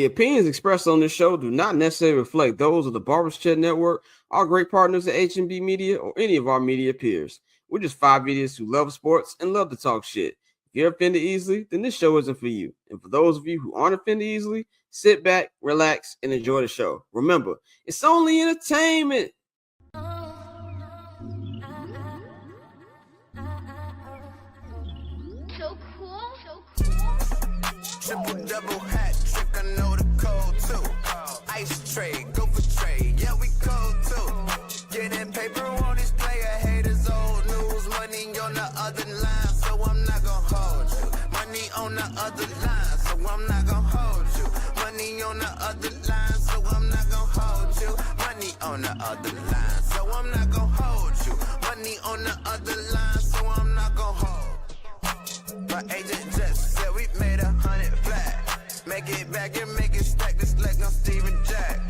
The opinions expressed on this show do not necessarily reflect those of the Barber's Chat Network, our great partners at H&B Media, or any of our media peers. We're just five idiots who love sports and love to talk shit. If you're offended easily, then this show isn't for you. And for those of you who aren't offended easily, sit back, relax, and enjoy the show. Remember, it's only entertainment. So cool. Triple double hat trick, I know the code too. Ice trade, go for trade, yeah we cold too. Getting paper on these player haters, old news. Money on the other line, so I'm not gonna hold you. Money on the other line, so I'm not gonna hold you. Money on the other line, so I'm not gonna hold you. Money on the other line, so I'm not gonna hold you. Money on the other line, so I'm not gonna hold. My agent just said we made 100 flat. Make it back and make it stack this like I'm Steven Jack.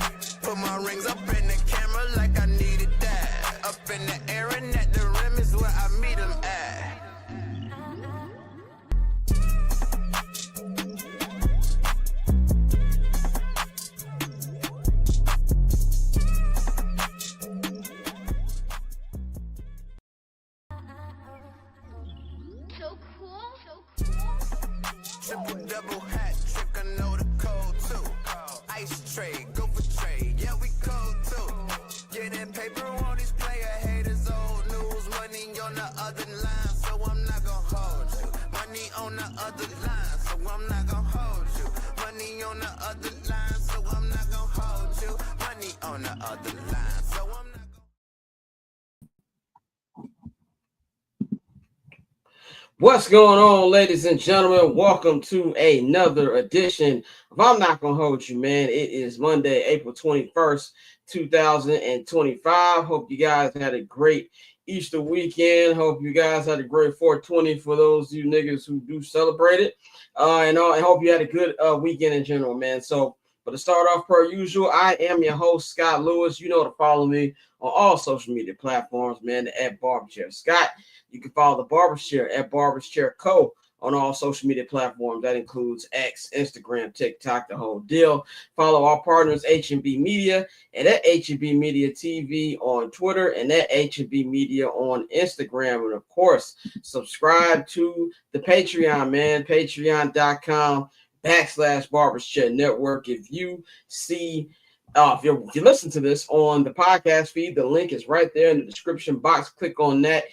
Put my rings up in the camera like I needed that. Up in the air and at the rim is where I meet them at. So cool. Triple double hat trick, I know the code too. Ice trade, go for trade, yeah we cold too. Getting paper on these player haters, old news. Money on the other line, so I'm not gonna hold you. Money on the other line, so I'm not gonna hold you. Money on the other line, so I'm not gonna hold you. Money on the other line, so I'm not gonna. What's going on, ladies and gentlemen? Welcome to another edition of I'm Not Gonna Hold You, man. It is Monday, April 21st, 2025. Hope you guys had a great Easter weekend. Hope you guys had a great 420 for those of you niggas who do celebrate it. And I hope you had a good weekend in general, man. So, but to start off, per usual, I am your host, Scott Lewis. You know to follow me on all social media platforms, man, at Barber Chair Scott. You can follow the Barber's Chair at Barber's Chair Co. on all social media platforms. That includes X, Instagram, TikTok, the whole deal. Follow our partners, H&B Media, and at H&B Media TV on Twitter, and at H&B Media on Instagram. And, of course, subscribe to the Patreon, man, patreon.com/Barber's Chair Network. If you see... if you listen to this on the podcast feed, the link is right there in the description box. Click on that.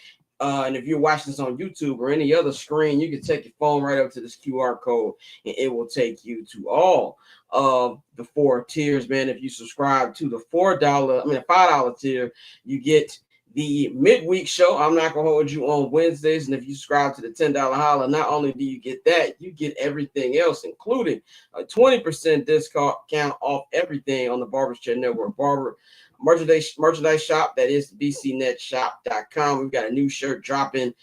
And if you're watching this on YouTube or any other screen, you can take your phone right up to this QR code and it will take you to all of the four tiers, man. If you subscribe to the $5 tier, you get the midweek show. I'm not going to hold you on Wednesdays. And if you subscribe to the $10 holla, not only do you get that, you get everything else, including a 20% discount off everything on the Barber's Chair Network. Barber merchandise shop, that is bcnetshop.com. We've got a new shirt dropping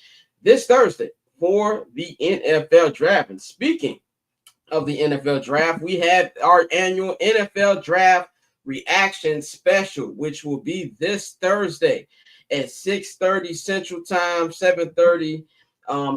this Thursday for the NFL draft. And speaking of the NFL draft, we have our annual NFL draft reaction special, which will be this Thursday at 6:30 Central Time, 7:30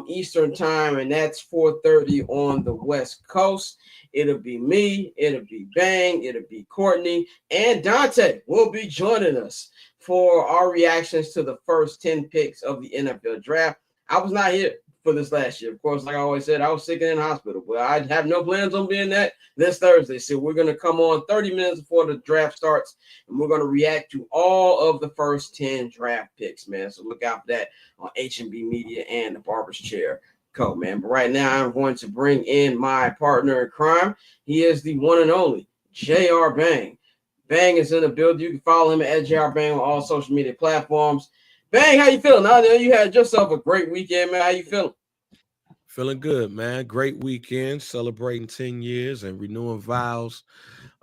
Eastern Time, and that's 4:30 on the West Coast. It'll be me, it'll be Bang, it'll be Courtney, and Dante will be joining us for our reactions to the first 10 picks of the NFL draft. I was not here for this last year. Of course, like I always said, I was sick and in the hospital, but I have no plans on being that this Thursday. So we're going to come on 30 minutes before the draft starts, and we're going to react to all of the first 10 draft picks, man. So look out for that on H&B Media and the Barber's Chair Co, man. But right now, I'm going to bring in my partner in crime. He is the one and only JR Bang. Bang is in the building. You can follow him at JR Bang on all social media platforms. Bang, how you feeling? I know you had yourself a great weekend, man. How you feeling? Feeling good, man. Great weekend, celebrating 10 years and renewing vows,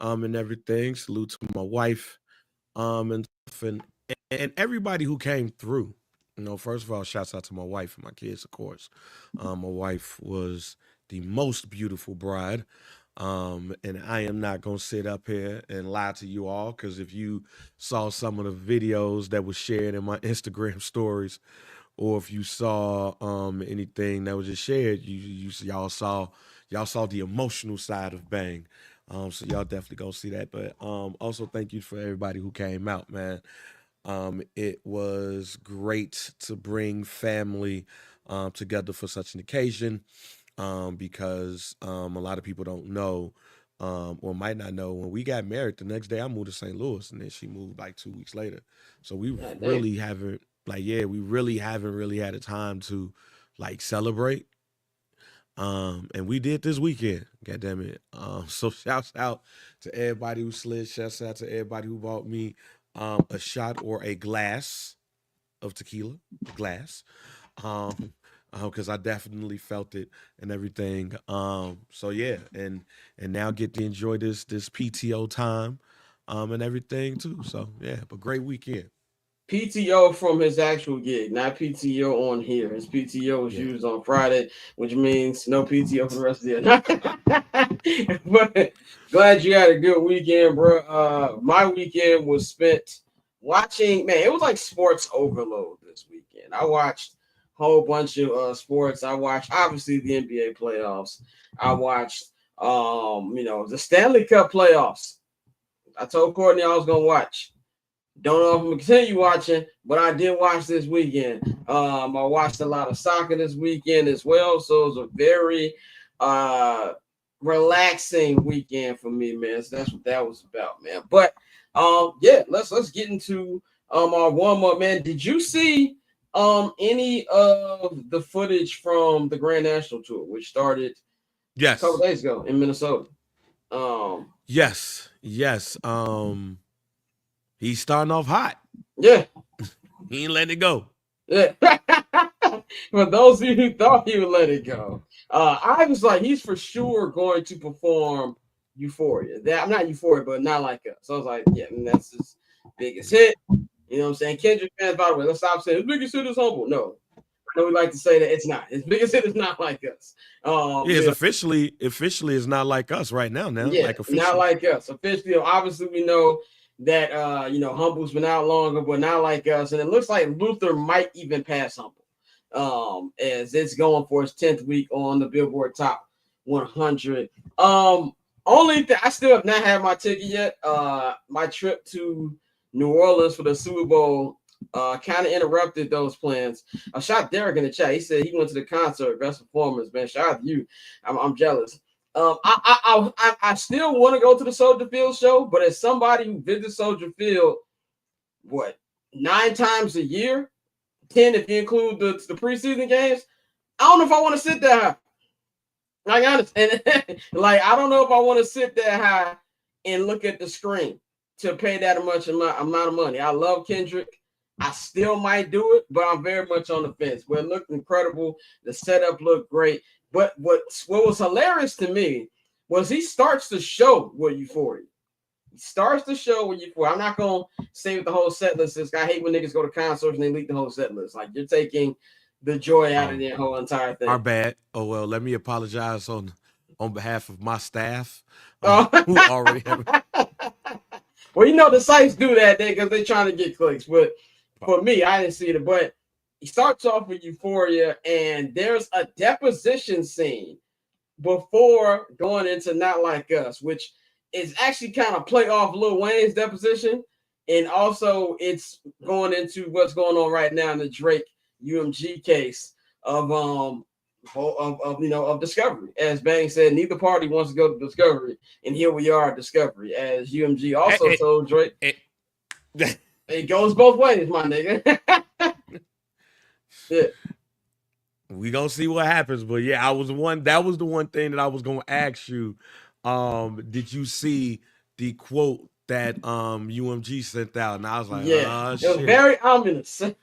and everything. Salute to my wife, and everybody who came through. You know, first of all, shouts out to my wife and my kids, of course. My wife was the most beautiful bride. And I am not going to sit up here and lie to you all, because if you saw some of the videos that were shared in my Instagram stories, or if you saw anything that was just shared, y'all saw the emotional side of Bang. So y'all definitely go see that. But also thank you for everybody who came out, man. It was great to bring family together for such an occasion because a lot of people don't know or might not know when we got married. The next day I moved to St. Louis, and then she moved like 2 weeks later. So we God damn. really haven't we really haven't really had a time to like celebrate. And we did this weekend. God damn it. So shouts out to everybody who slid. Shouts out to everybody who bought me a shot or a glass of tequila, a glass. Because I definitely felt it and everything. So yeah, and now get to enjoy this PTO time, and everything too. So yeah, but great weekend. PTO from his actual gig, not PTO on here. His PTO was Yeah. used on Friday, which means no PTO for the rest of the year. But glad you had a good weekend, bro. My weekend was spent watching. Man, it was like sports overload this weekend. I watched a whole bunch of sports. I watched obviously the NBA playoffs. I watched the Stanley Cup playoffs. I told Courtney I was gonna watch. Don't know if I'm gonna continue watching, but I did watch this weekend. I watched a lot of soccer this weekend as well, so it was a very relaxing weekend for me, man. So that's what that was about, man. But yeah, let's get into our warm up, man. Did you see any of the footage from the Grand National Tour, which started a Yes. couple days ago in Minnesota? Yes. He's starting off hot. Yeah. He ain't letting it go. Yeah. For those of you who thought he would let it go, I was like, he's for sure going to perform Euphoria. I'm not Euphoria, but not like us. So I was like, yeah, that's his biggest hit. You know what I'm saying? Kendrick fans, by the way, let's stop saying his biggest hit is Humble. No. I know we like to say that it's not. His biggest hit is not like us. It's officially it's not like us right now. Yeah, like officially. not like us. Officially, obviously, we know that Humble's been out longer, but not like us. And it looks like Luther might even pass Humble, as it's going for its 10th week on the Billboard Top 100. Only thing I still have not had my ticket yet. My trip to New Orleans for the Super Bowl kind of interrupted those plans. I shot Derek in the chat. He said he went to the concert. Best performance, man. Shout out to you. I'm jealous. I still want to go to the Soldier Field show, but as somebody who visits Soldier Field, 9 times a year, 10 if you include the preseason games, I don't know if I want to sit that high. Like honest, and like I don't know if I want to sit that high and look at the screen to pay that much amount of money. I love Kendrick. I still might do it, but I'm very much on the fence. But it looked incredible. The setup looked great. But what was hilarious to me was he starts the show with Euphoria. He starts the show with Euphoria. I'm not going to say what the whole set list is. I hate when niggas go to concerts and they leak the whole set list. Like, you're taking the joy out of the whole entire thing. Our bad. Oh, well, let me apologize on behalf of my staff who already have. Well, the sites do that because they're trying to get clicks. But for me, I didn't see it. But he starts off with Euphoria, and there's a deposition scene before going into Not Like Us, which is actually kind of play off Lil Wayne's deposition. And also it's going into what's going on right now in the Drake UMG case of Discovery. As Bang said, neither party wants to go to Discovery, and here we are at Discovery. As UMG also told Drake, it goes both ways, my nigga. Yeah. We gonna see what happens, but yeah, that was the one thing that I was gonna ask you. Did you see the quote that UMG sent out? And I was like, yeah, it shit. was very ominous. And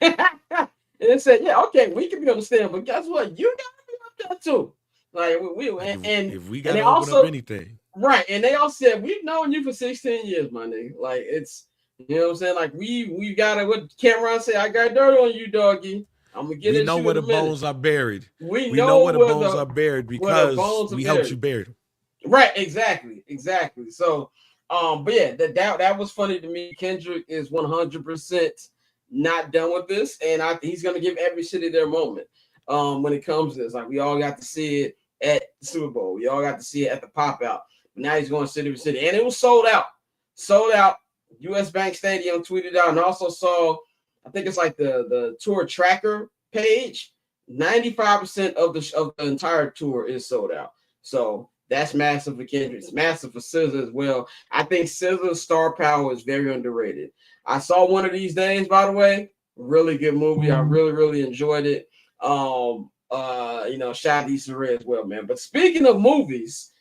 it said, yeah, okay, we can be on the stand, but guess what? You gotta be up there too. Like if we gotta open up anything, right? And they all said, we've known you for 16 years, my nigga. Like it's, you know what I'm saying? Like we gotta. What Cameron said, I got dirt on you, doggy. I'm gonna get. We know where the bones are buried. We know where the bones are buried because we helped you bury them. Right, exactly. So, but yeah, that was funny to me. Kendrick is 100% not done with this, and he's gonna give every city their moment. When it comes to this, like we all got to see it at the Super Bowl, we all got to see it at the pop out. Now he's going city to city, and it was sold out. Sold out. US Bank Stadium tweeted out, and also saw, I think it's like the tour tracker page. 95% of the entire tour is sold out. So that's massive for Kendrick. It's massive for SZA as well. I think SZA's star power is very underrated. I saw One of These Days, by the way. Really good movie. I really enjoyed it. Shout out to Issa Rae as well, man. But speaking of movies,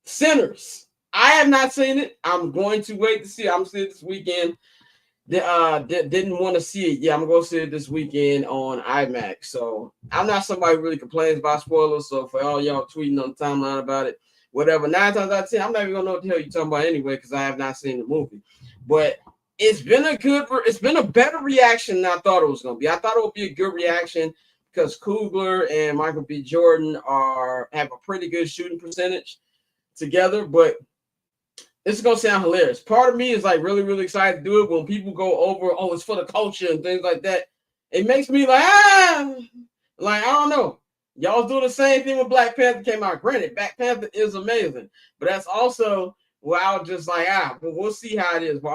Sinners. I have not seen it. I'm going to wait to see it. I'm seeing it this weekend. Didn't want to see it. Yeah, I'm going to see it this weekend on IMAX. So I'm not somebody who really complains about spoilers. So for all y'all tweeting on the timeline about it, whatever, 9 times out of 10, I'm not even going to know what the hell you're talking about anyway because I have not seen the movie. But it's been a better reaction than I thought it was going to be. I thought it would be a good reaction because Coogler and Michael B. Jordan have a pretty good shooting percentage together, but this is gonna sound hilarious. Part of me is like really excited to do it. When people go over, oh, it's for the culture and things like that, it makes me like I don't know. Y'all do the same thing when Black Panther came out. Granted, Black Panther is amazing, but that's also where I was just like, but we'll see how it is. But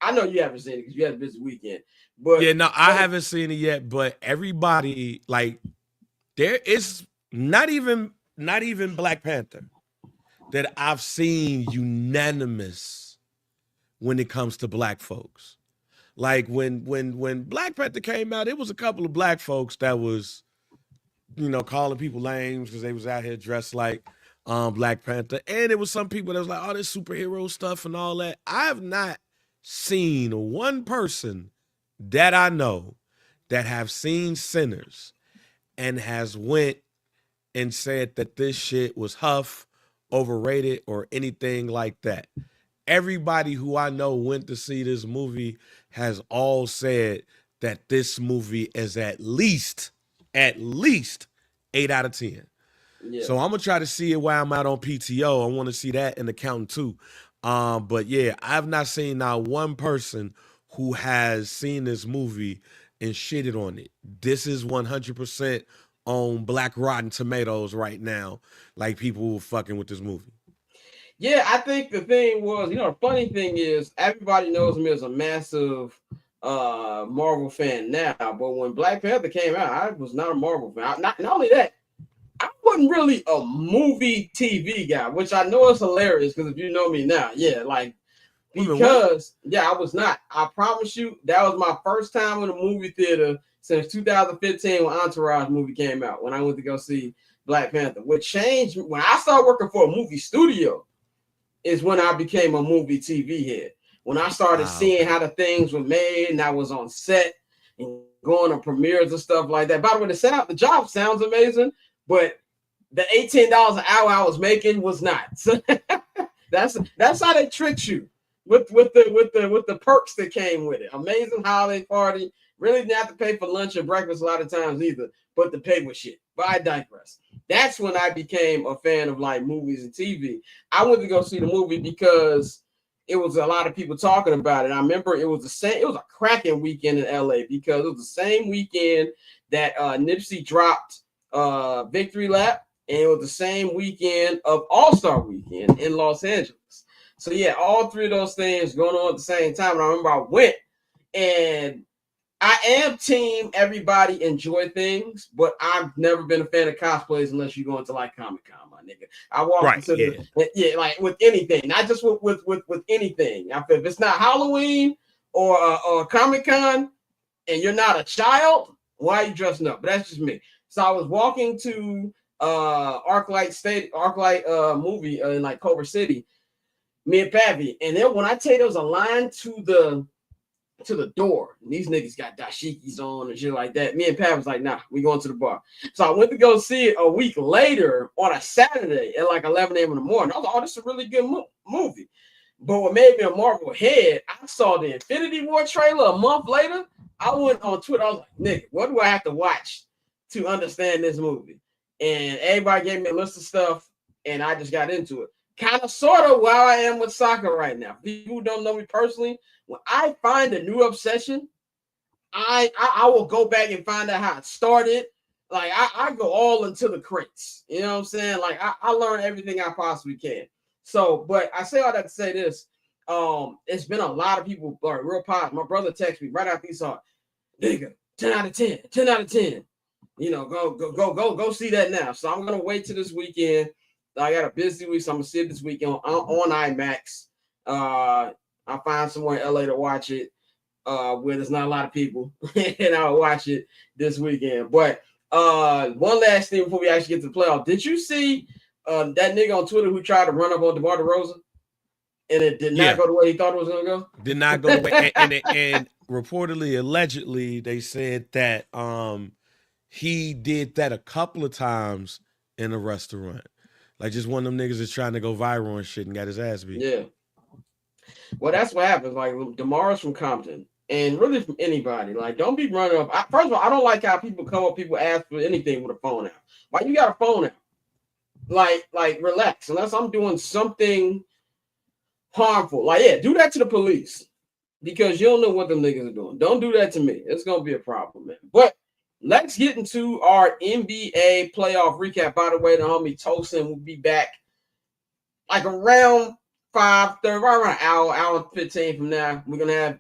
I know you haven't seen it because you had a busy weekend. But yeah, no, I haven't seen it yet. But everybody, like, there is not even Black Panther that I've seen unanimous when it comes to black folks. Like when Black Panther came out, it was a couple of black folks that was, calling people names because they was out here dressed like Black Panther. And it was some people that was like, oh, this superhero stuff and all that. I have not seen one person that I know that have seen Sinners and has went and said that this shit was huff, overrated, or anything like that. Everybody who I know went to see this movie has all said that this movie is at least 8 out of 10. Yeah. So I'm gonna try to see it while I'm out on PTO. I want to see that in the counting too. But yeah, I've not seen not one person who has seen this movie and shitted on it. This is 100% on Black Rotten Tomatoes right now, like people fucking with this movie. Yeah, I think the thing was, the funny thing is everybody knows me as a massive Marvel fan now, but when Black Panther came out, I was not a Marvel fan. Not only that, I wasn't really a movie TV guy, which I know is hilarious because if you know me now, I was not. I promise you, that was my first time in a movie theater since 2015 when Entourage movie came out, when I went to go see Black Panther. What changed when I started working for a movie studio is when I became a movie TV head. When I started seeing how the things were made and I was on set and going to premieres and stuff like that. By the way, the job sounds amazing, but the $18 an hour I was making was not. So that's how they tricked you with the perks that came with it. Amazing holiday party. Really didn't have to pay for lunch and breakfast a lot of times either, but the pay was shit. But I digress. That's when I became a fan of like movies and TV. I went to go see the movie because it was a lot of people talking about it. I remember it was a cracking weekend in LA because it was the same weekend that Nipsey dropped Victory Lap, and it was the same weekend of All-Star Weekend in Los Angeles. So yeah, all three of those things going on at the same time. And I remember I went, and I am team everybody enjoy things, but I've never been a fan of cosplays unless you go into like Comic-Con, my nigga. I walk into like with anything, not just with anything. If it's not Halloween or Comic-Con and you're not a child, why are you dressing up? But that's just me. So I was walking to ArcLight movie in like Culver City, me and Pappy, and then when I tell you there was a line to the door, and these niggas got dashikis on and shit like that. Me and Pat was like, nah, we going to the bar. So I went to go see it a week later on a Saturday at like 11 a.m. in the morning. I was like, oh, this is a really good movie. But what made me a Marvel head, I saw the Infinity War trailer a month later. I went on Twitter. I was like, nigga, what do I have to watch to understand this movie? And everybody gave me a list of stuff, and I just got into it. Kind of sort of where I am with soccer right now. People who don't know me personally, when I find a new obsession, I will go back and find out how it started. Like I go all into the crates. You know what I'm saying? Like I learn everything I possibly can. So, but I say all that to say this. It's been a lot of people real positive. My brother texted me right after he saw it. Nigga, 10 out of 10, 10 out of 10. You know, go see that now. So I'm gonna wait till this weekend. I got a busy week, so I'm gonna see it this weekend on IMAX. I'll find somewhere in LA to watch it, where there's not a lot of people, and I'll watch it this weekend. But one last thing before we actually get to the playoff. Did you see that nigga on Twitter who tried to run up on DeMar DeRozan? And it did not go the way he thought it was going to go? Did not go the way. And reportedly, allegedly, they said that he did that a couple of times in a restaurant. Like just one of them niggas is trying to go viral and shit and got his ass beat. Yeah. Well, that's what happens. Like DeMar's from Compton. And really from anybody. Like, don't be running up. First of all, I don't like how people come up, people ask for anything with a phone out. Why you got a phone out? Like relax. Unless I'm doing something harmful. Like, yeah, do that to the police. Because you don't know what them niggas are doing. Don't do that to me. It's going to be a problem, man. But let's get into our NBA playoff recap. By the way, the homie Tosin will be back like around 5:30, right around an hour 15 from now. We're going to have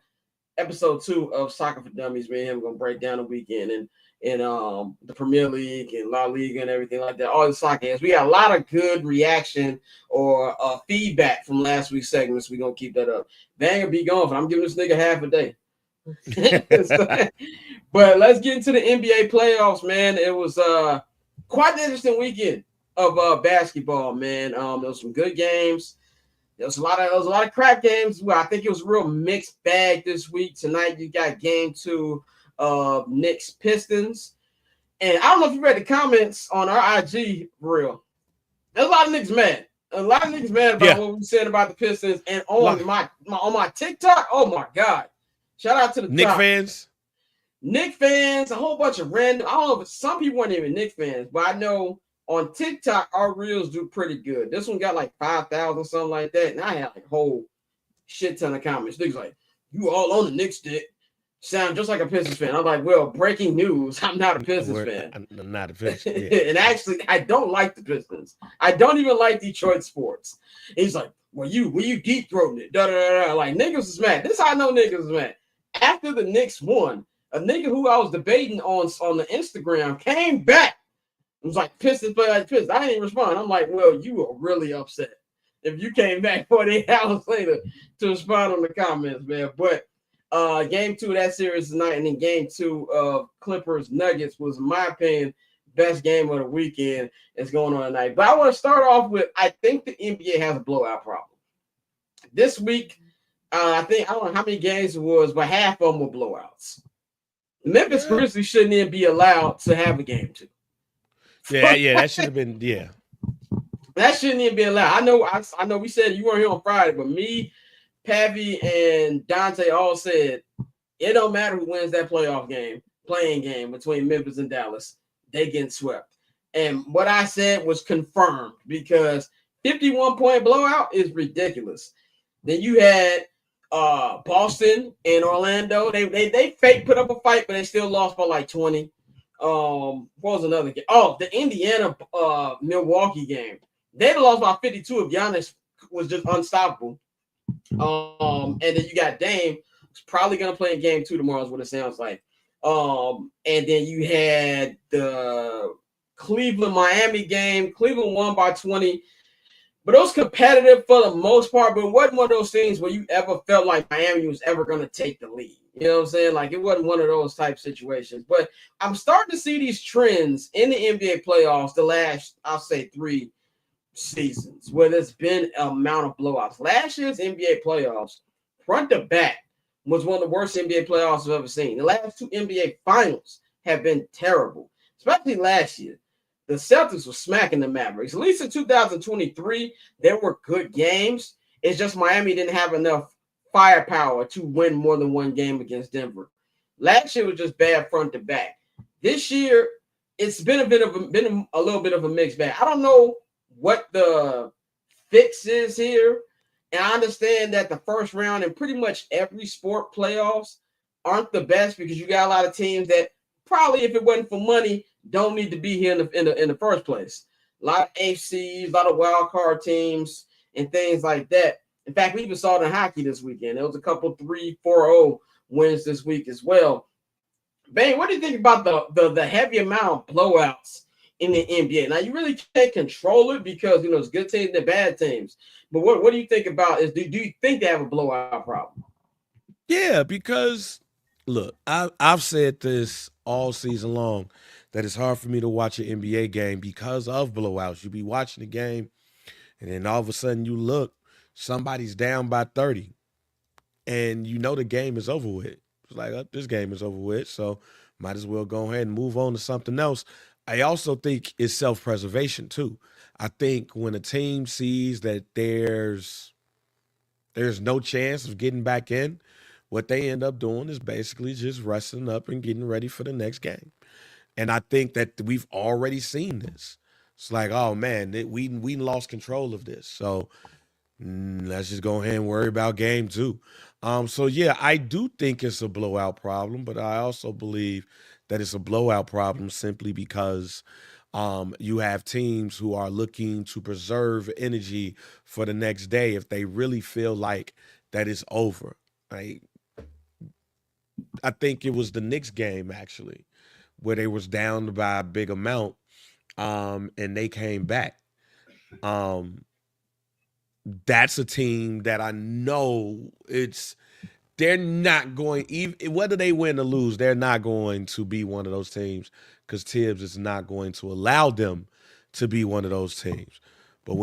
episode 2 of Soccer for Dummies. Me and him going to break down the weekend and the Premier League and La Liga and everything like that. All the soccer games. We got a lot of good reaction or feedback from last week's segments. We're going to keep that up. Banger be gone, but I'm giving this nigga half a day. But let's get into the NBA playoffs, man. It was quite an interesting weekend of basketball, man. There was some good games. There was a lot of crap games. Well, I think it was a real mixed bag this week. Tonight you got game 2 of Knicks Pistons. And I don't know if you read the comments on our IG reel. There's a lot of niggas mad. A lot of niggas mad about what we said about the Pistons. And on my TikTok, oh my God. Shout out to the Knicks fans. Knicks fans, a whole bunch of random. I don't know if some people weren't even Knicks fans, but I know on TikTok our reels do pretty good. This one got like 5,000, something like that. And I had like a whole shit ton of comments. Niggas like, you all on the Knicks dick. Sound just like a Pistons fan. I'm like, well, breaking news. I'm not a Pistons fan. I'm not a Pistons fan. And actually, I don't like the Pistons. I don't even like Detroit sports. And he's like, well, you deep throating it. Da, da, da, da. Like, niggas is mad. This is how I know niggas is mad. After the Knicks won, a nigga who I was debating on the Instagram came back. It was like, Pistons play like Pistons. I didn't even respond. I'm like, well, you are really upset if you came back 48 hours later to respond on the comments, man. But game 2 of that series tonight, and then game 2 of Clippers Nuggets was, in my opinion, best game of the weekend is going on tonight. But I want to start off with, I think the NBA has a blowout problem. This week, I don't know how many games it was, but half of them were blowouts. Memphis Grizzlies shouldn't even be allowed to have a game 2. Yeah, that should have been, That shouldn't even be allowed. I know we said you weren't here on Friday, but me, Pavi, and Dante all said it don't matter who wins that playing game between Memphis and Dallas, they getting swept. And what I said was confirmed because 51-point blowout is ridiculous. Then you had Boston and Orlando. They fake put up a fight, but they still lost by like 20. What was another game? Oh, the Indiana Milwaukee game. They lost by 52 if Giannis was just unstoppable. And then you got Dame, who's probably gonna play in game 2 tomorrow, is what it sounds like. And then you had the Cleveland-Miami game. Cleveland won by 20. But it was competitive for the most part, but it wasn't one of those things where you ever felt like Miami was ever going to take the lead. You know what I'm saying? Like, it wasn't one of those type situations. But I'm starting to see these trends in the NBA playoffs the last, I'll say, 3 seasons, where there's been an amount of blowouts. Last year's NBA playoffs, front to back, was one of the worst NBA playoffs I've ever seen. The last 2 NBA finals have been terrible, especially last year. The Celtics were smacking the Mavericks. At least in 2023, there were good games. It's just Miami didn't have enough firepower to win more than one game against Denver. Last year was just bad front to back. This year, it's been a little bit of a mixed bag. I don't know what the fix is here. And I understand that the first round in pretty much every sport playoffs aren't the best because you got a lot of teams that probably, if it wasn't for money, don't need to be here in the first place. A lot of AFCs, a lot of wild card teams, and things like that. In fact, we even saw it in hockey this weekend. There was a couple 3-4-0 wins this week as well. Bane, what do you think about the heavy amount of blowouts in the NBA? Now, you really can't control it because, it's good teams and bad teams. But what do you think about do you think they have a blowout problem? Yeah, because, look, I've said this all season long, that it's hard for me to watch an NBA game because of blowouts. You be watching the game, and then all of a sudden you look, somebody's down by 30, and the game is over with. It's like, this game is over with, so might as well go ahead and move on to something else. I also think it's self-preservation too. I think when a team sees that there's no chance of getting back in, what they end up doing is basically just resting up and getting ready for the next game. And I think that we've already seen this. It's like, oh man, we lost control of this. So let's just go ahead and worry about game 2. So yeah, I do think it's a blowout problem, but I also believe that it's a blowout problem simply because you have teams who are looking to preserve energy for the next day if they really feel like that it's over. Right? I think it was the Knicks game actually, where they was down by a big amount, and they came back. That's a team that I know they're not going, even whether they win or lose, they're not going to be one of those teams because Tibbs is not going to allow them to be one of those teams. But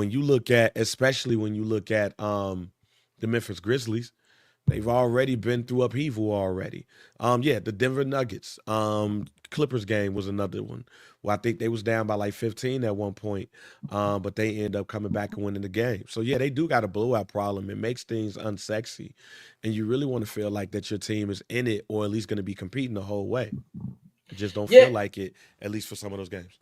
especially when you look at the Memphis Grizzlies, they've already been through upheaval already. The Denver Nuggets, Clippers game was another one. Well, I think they was down by like 15 at one point, but they end up coming back and winning the game. So yeah, they do got a blowout problem. It makes things unsexy, and you really want to feel like that your team is in it or at least going to be competing the whole way. You just don't feel like it, at least for some of those games.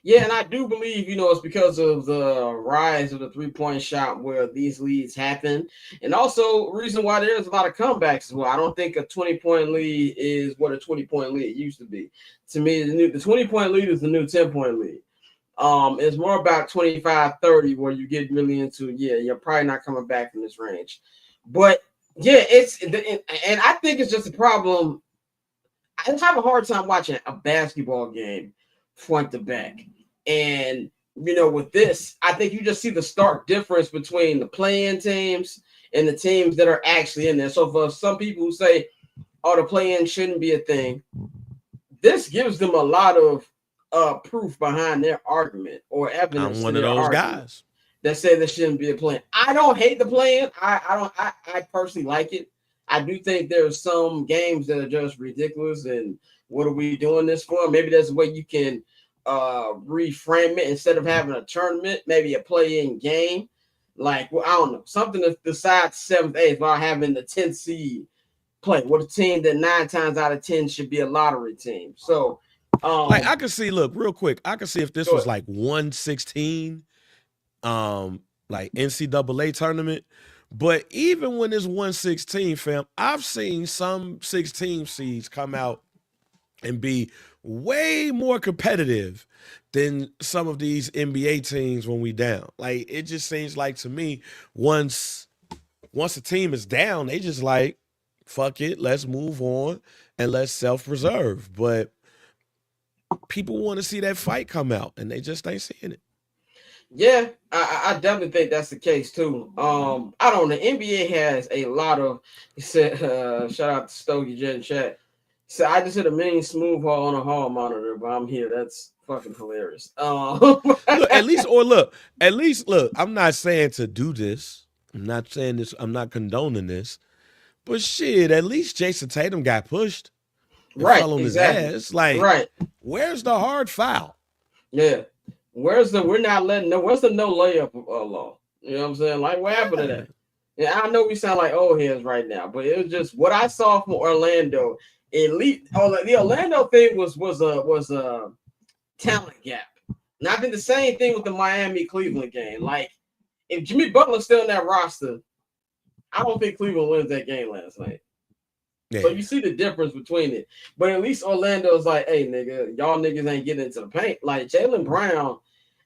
Yeah, and I do believe, it's because of the rise of the three-point shot where these leads happen. And also, reason why there's a lot of comebacks as well. I don't think a 20-point lead is what a 20-point lead used to be. To me, the 20-point lead is the new 10-point lead. It's more about 25-30 where you get really into, you're probably not coming back from this range. But, and I think it's just a problem. I have a hard time watching a basketball game front to back. And, with this, I think you just see the stark difference between the play-in teams and the teams that are actually in there. So for some people who say, the play-in shouldn't be a thing, this gives them a lot of proof behind their argument or evidence. I'm one of those guys that say there shouldn't be a play-in. I don't hate the play-in. I personally like it. I do think there's some games that are just ridiculous and what are we doing this for? Maybe there's a way you can reframe it instead of having a tournament, maybe a play-in game. Like, I don't know, something to decide 7th, 8th while having the 10th seed play with a team that 9 times out of 10 should be a lottery team. So, I can see, look, real quick, I can see if this was like 116, like NCAA tournament. But even when it's 116, fam, I've seen some 16 seeds come out and be way more competitive than some of these NBA teams when we down. Like, it just seems like to me, once a team is down, they just like, fuck it, let's move on and let's self-preserve. But people want to see that fight come out, and they just ain't seeing it. Yeah, I definitely think that's the case too. I don't know. The NBA has a lot of. He said, "Shout out to Stogie Jet Chat." So I just hit a mini smooth hall on a hall monitor, but I'm here. That's fucking hilarious. At least look. I'm not saying to do this. I'm not saying this. I'm not condoning this. But shit, at least Jason Tatum got pushed. Right, fell on exactly. his ass. Like, where's the hard foul? Yeah. Where's the no layup law? You know what I'm saying? Like, what happened to that? Yeah, I know we sound like old heads right now, but it was just what I saw from Orlando. At least, the Orlando thing was a talent gap. And I think the same thing with the Miami-Cleveland game. Like, if Jimmy Butler's still in that roster, I don't think Cleveland wins that game last night. Yeah. So you see the difference between it. But at least Orlando's like, hey, nigga, y'all niggas ain't getting into the paint. Like, Jaylen Brown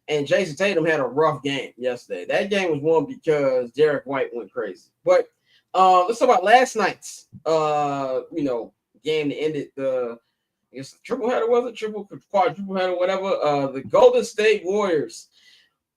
And Jason Tatum had a rough game yesterday. That game was won because Derek White went crazy. But let's talk about last night's game that ended the triple header, was it? Quadruple header, whatever. The Golden State Warriors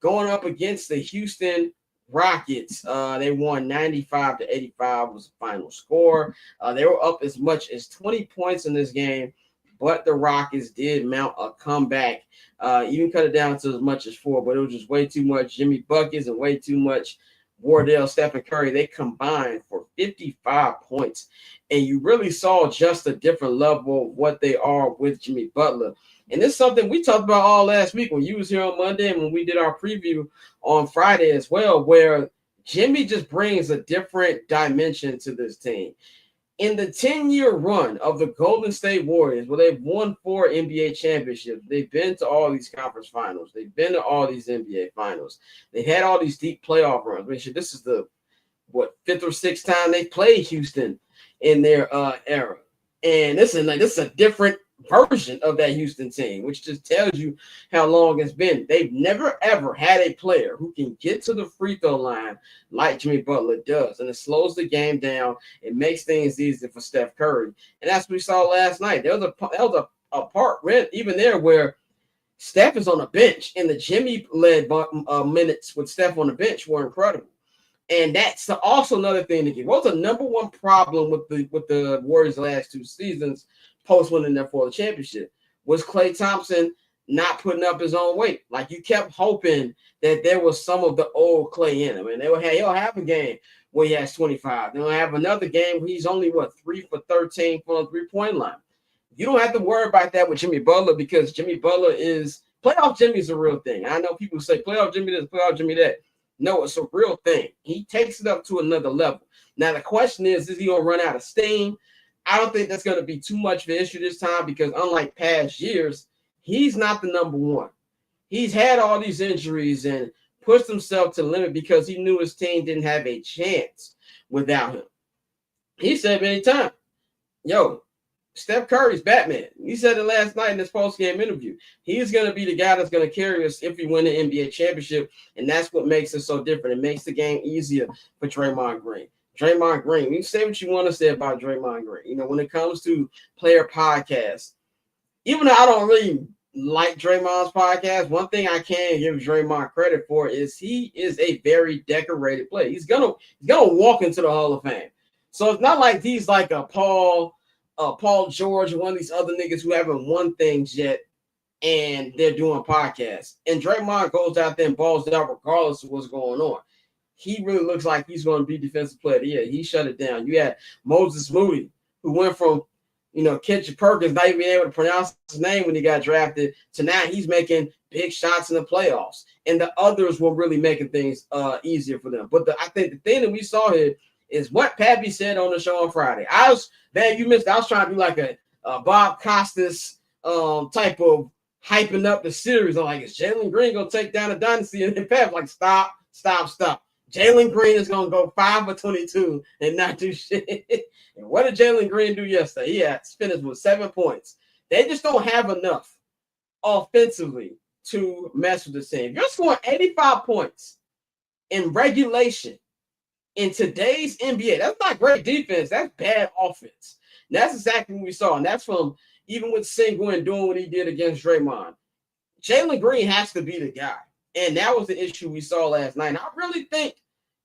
going up against the Houston Rockets. They won 95-85 was the final score. They were up as much as 20 points in this game, but the Rockets did mount a comeback. Even cut it down to as much as 4, but it was just way too much Jimmy buckets and way too much Wardell, Steph, and Curry. They combined for 55 points. And you really saw just a different level of what they are with Jimmy Butler. And this is something we talked about all last week when you was here on Monday and when we did our preview on Friday as well, where Jimmy just brings a different dimension to this team. In the 10-year run of the Golden State Warriors, where they've won 4 NBA championships, they've been to all these conference finals, they've been to all these NBA finals, they had all these deep playoff runs. I mean, this is the 5th or 6th time they played Houston in their era, and this is a different version of that Houston team, which just tells you how long it's been. They've never ever had a player who can get to the free throw line like Jimmy Butler does, and it slows the game down. It makes things easier for Steph Curry, and that's what we saw last night. There was a part even there where Steph is on the bench, and the Jimmy led minutes with Steph on the bench were incredible. And that's also another thing to get. What's the number one problem with the Warriors the last 2 seasons post winning their 4th championship was Klay Thompson not putting up his own weight. Like, you kept hoping that there was some of the old Klay in him, and he'll have a game where he has 25. They'll have another game where he's only 3 for 13 from the 3-point line. You don't have to worry about that with Jimmy Butler because Jimmy Butler is playoff. Jimmy is a real thing. I know people say playoff Jimmy this, playoff Jimmy that. No, it's a real thing. He takes it up to another level. Now, the question is he going to run out of steam? I don't think that's going to be too much of an issue this time because unlike past years, he's not the number one. He's had all these injuries and pushed himself to the limit because he knew his team didn't have a chance without him. He said many times, Steph Curry's Batman. He said it last night in his post-game interview. He's going to be the guy that's going to carry us if we win the NBA championship, and that's what makes it so different. It makes the game easier for Draymond Green. Draymond Green, you say what you want to say about Draymond Green. When it comes to player podcasts, even though I don't really like Draymond's podcast, one thing I can give Draymond credit for is he is a very decorated player. He's gonna walk into the Hall of Fame. So it's not like he's like a Paul George or one of these other niggas who haven't won things yet and they're doing podcasts. And Draymond goes out there and balls out regardless of what's going on. He really looks like he's going to be defensive player of the year. He shut it down. You had Moses Moody, who went from, Kendrick Perkins not even able to pronounce his name when he got drafted to now he's making big shots in the playoffs. And the others were really making things easier for them. But I think the thing that we saw here is what Pappy said on the show on Friday. You missed. I was trying to be like a Bob Costas type of hyping up the series. I'm like, is Jalen Green going to take down the dynasty? And Pap like, stop. Jalen Green is going to go 5 for 22 and not do shit. And what did Jalen Green do yesterday? He had finished with 7 points. They just don't have enough offensively to mess with the team. You're scoring 85 points in regulation in today's NBA. That's not great defense. That's bad offense. And that's exactly what we saw. And that's from even with Sengun doing what he did against Draymond. Jalen Green has to be the guy. And that was the issue we saw last night. And I really think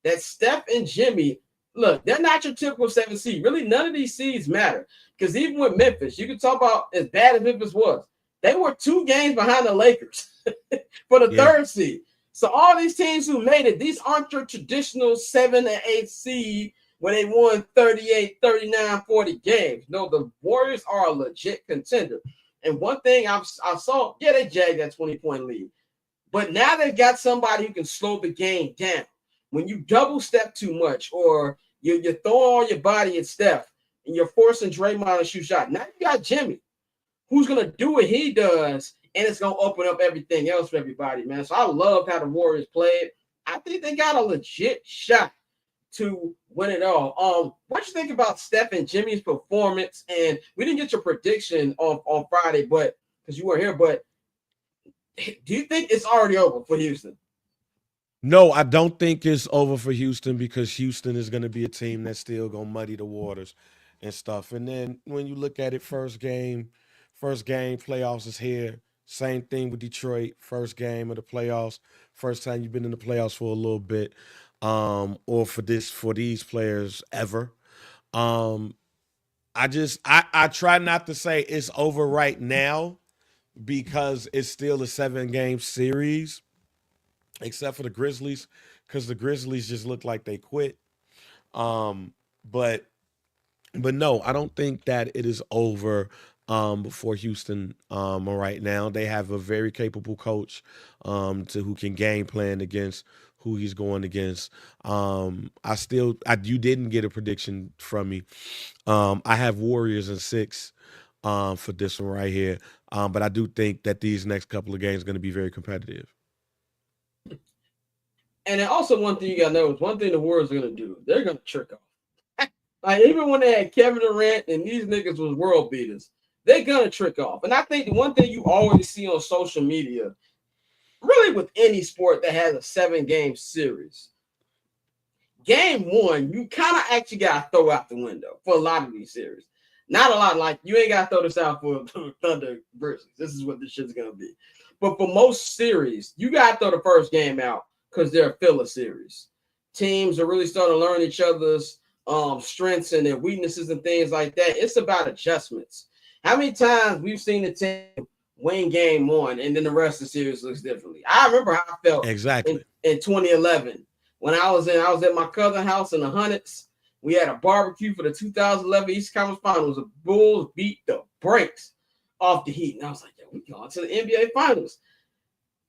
that Steph and Jimmy, look, they're not your typical 7 seed. Really, none of these seeds matter. Because even with Memphis, you can talk about as bad as Memphis was. They were 2 games behind the Lakers for the 3rd seed. So all these teams who made it, these aren't your traditional 7 and 8 seed where they won 38, 39, 40 games. No, the Warriors are a legit contender. And one thing I saw, they jagged that 20-point lead. But now they've got somebody who can slow the game down. When you double step too much or you throw all your body at Steph and you're forcing Draymond to shoot shot. Now you got Jimmy, who's going to do what he does, and it's going to open up everything else for everybody, man. So I loved how the Warriors played. I think they got a legit shot to win it all. What you think about Steph and Jimmy's performance? And we didn't get your prediction on Friday, but because you weren't here, but Do you think it's already over for Houston? No, I don't think it's over for Houston because Houston is going to be a team that's still going to muddy the waters and stuff. And then when you look at it, first game, playoffs is here. Same thing with Detroit, first game of the playoffs, first time you've been in the playoffs for a little bit, or for these players ever. Um, I try not to say it's over right now because it's still a 7 game series except for the Grizzlies, because the Grizzlies just look like they quit. Um, but no, I don't think that it is over for Houston right now. They have a very capable coach to who can game plan against who he's going against. You didn't get a prediction from me. I have Warriors in 6 for this one right here. But I do think that these next couple of games are going to be very competitive. And then also one thing you gotta know is one thing the Warriors are gonna do. They're gonna trick off. Like even when they had Kevin Durant and these niggas was world beaters, they're gonna trick off. And I think the one thing you always see on social media, really with any sport that has a 7 game series, game 1, you kind of actually gotta throw out the window for a lot of these series. Not a lot, like you ain't gotta throw this out for Thunder Grizzlies. This is what this shit's gonna be. But for most series, you gotta throw the first game out because they're a filler series. Teams are really starting to learn each other's strengths and their weaknesses and things like that. It's about adjustments. How many times we've seen the team win game 1 and then the rest of the series looks differently? I remember how I felt exactly in 2011 when I was at my cousin's house in the Hundreds. We had a barbecue for the 2011 East Conference Finals. The Bulls beat the brakes off the Heat, and I was like, "Yeah, we going to the NBA Finals."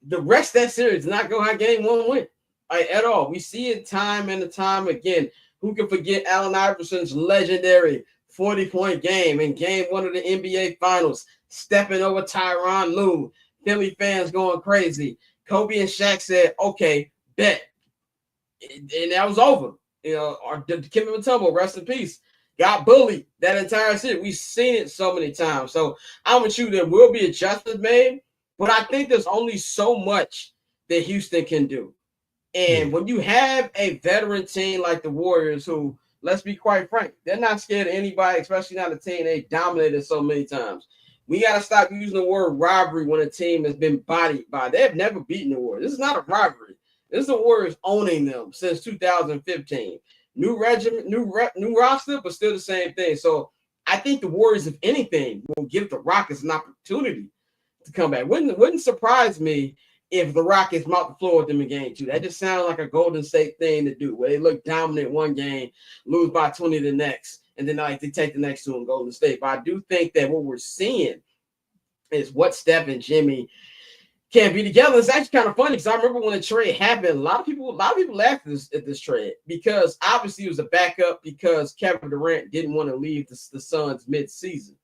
The rest of that series did not go how game 1 went at all. We see it time and time again. Who can forget Allen Iverson's legendary 40-point game in game 1 of the NBA Finals, stepping over Tyronn Lue, Philly fans going crazy. Kobe and Shaq said, "Okay, bet," and that was over. You know, or Kevin Mutombo, rest in peace, got bullied that entire series. We've seen it so many times. So I'm with you. There will be adjustments made. But I think there's only so much that Houston can do. And when you have a veteran team like the Warriors, who, let's be quite frank, they're not scared of anybody, especially not a team they dominated so many times. We got to stop using the word rivalry when a team has been bodied by. They have never beaten the Warriors. This is not a rivalry. This is the Warriors owning them since 2015. New regiment, new roster, but still the same thing. So I think the Warriors, if anything, will give the Rockets an opportunity to come back. Wouldn't surprise me if the Rockets mount the floor with them in game 2. That just sounds like a Golden State thing to do, where they look dominant one game, lose by 20 the next, and then like they take the next 2 in Golden State. But I do think that what we're seeing is what Steph and Jimmy can be together. It's actually kind of funny because I remember when the trade happened, a lot of people laughed at this trade because obviously it was a backup because Kevin Durant didn't want to leave the Suns mid-season.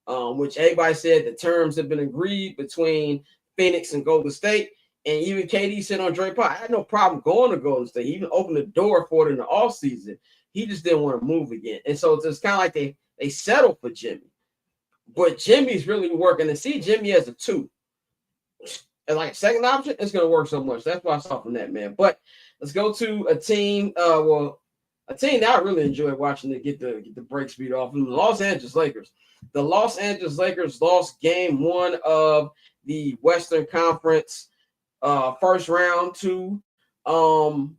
Which everybody said the terms have been agreed between Phoenix and Golden State. And even KD said on Dre Pop, I had no problem going to Golden State. He even opened the door for it in the offseason. He just didn't want to move again. And so it's kind of like they settled for Jimmy. But Jimmy's really working. And see Jimmy as a 2. As like a second option, it's going to work so much. That's why I saw from that, man. But let's go to a team, a team that I really enjoyed watching to get the break speed off them, the Los Angeles Lakers. The Los Angeles Lakers lost game 1 of the Western Conference first round to some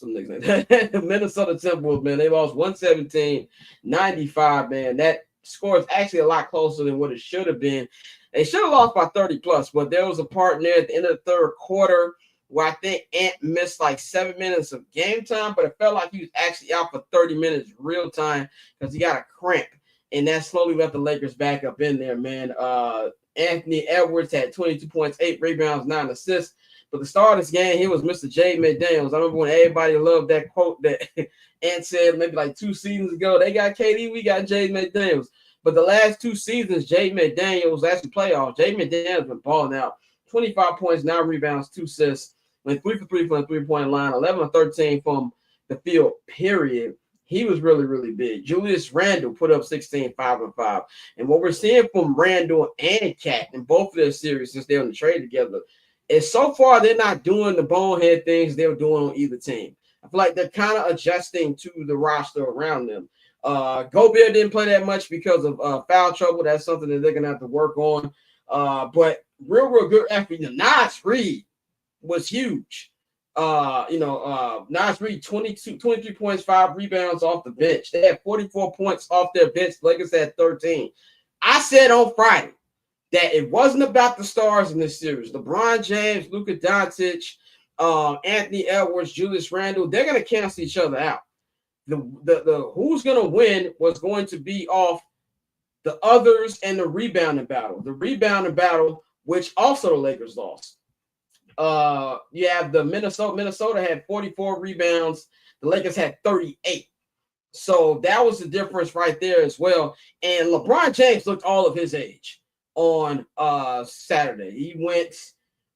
niggas like that. Minnesota Timberwolves, man. They lost 117-95, man. That score is actually a lot closer than what it should have been. They should have lost by 30 plus, but there was a part there at the end of the third quarter where I think Ant missed like 7 minutes of game time, but it felt like he was actually out for 30 minutes real time because he got a cramp. And that slowly left the Lakers back up in there, man. Anthony Edwards had 22 points, 8 rebounds, 9 assists. But the star of this game, he was Mr. Jaden McDaniels. I remember when everybody loved that quote that Ant said maybe like 2 seasons ago. They got KD, we got Jaden McDaniels. But the last 2 seasons, Jaden McDaniels actually playoffs. Jaden McDaniels been balling out. 25 points, 9 rebounds, 2 assists. Went 3 for 3 from the 3-point line, 11 or 13 from the field, period. he was really, really big. Julius Randle put up 16, 5 and 5. And what we're seeing from Randle and Cat in both of their series since they're on the trade together is so far they're not doing the bonehead things they were doing on either team. I feel like they're kind of adjusting to the roster around them. Gobert didn't play that much because of foul trouble. That's something that they're going to have to work on. But real good effort. Nas Reed was huge. Nas Reed, 23 points, 5 rebounds off the bench. They had 44 points off their bench. Lakers had 13. I said on Friday that it wasn't about the stars in this series. LeBron James, Luka Doncic, Anthony Edwards, Julius Randle, they're going to cancel each other out. The who's going to win was going to be off the others and the rebounding battle. The rebounding battle, which also the Lakers lost. You have the Minnesota had 44 rebounds. The Lakers had 38. So that was the difference right there as well. And LeBron James looked all of his age on Saturday.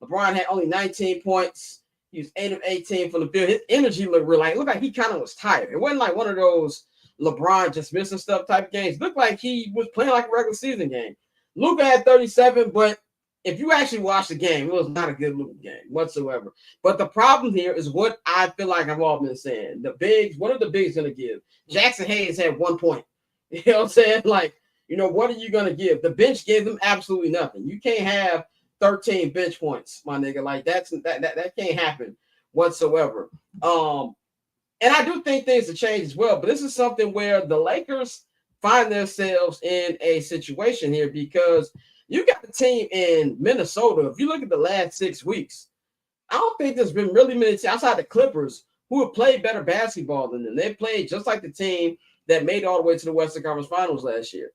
LeBron had only 19 points. He was 8 of 18 from the field. His energy looked like he kind of was tired. It wasn't like one of those LeBron just missing stuff type of games. It looked like he was playing like a regular season game. Luka had 37, but if you actually watch the game, it was not a good looking game whatsoever. But the problem here is what I feel like I've all been saying. The bigs, what are the bigs going to give? Jackson Hayes had 1 point. You know what I'm saying? What are you going to give? The bench gave them absolutely nothing. You can't have 13 bench points, my nigga. Like that can't happen whatsoever. And I do think things have changed as well. But this is something where the Lakers find themselves in a situation here because you got the team in Minnesota. If you look at the last 6 weeks, I don't think there's been really many teams outside the Clippers who have played better basketball than them. They played just like the team that made it all the way to the Western Conference Finals last year.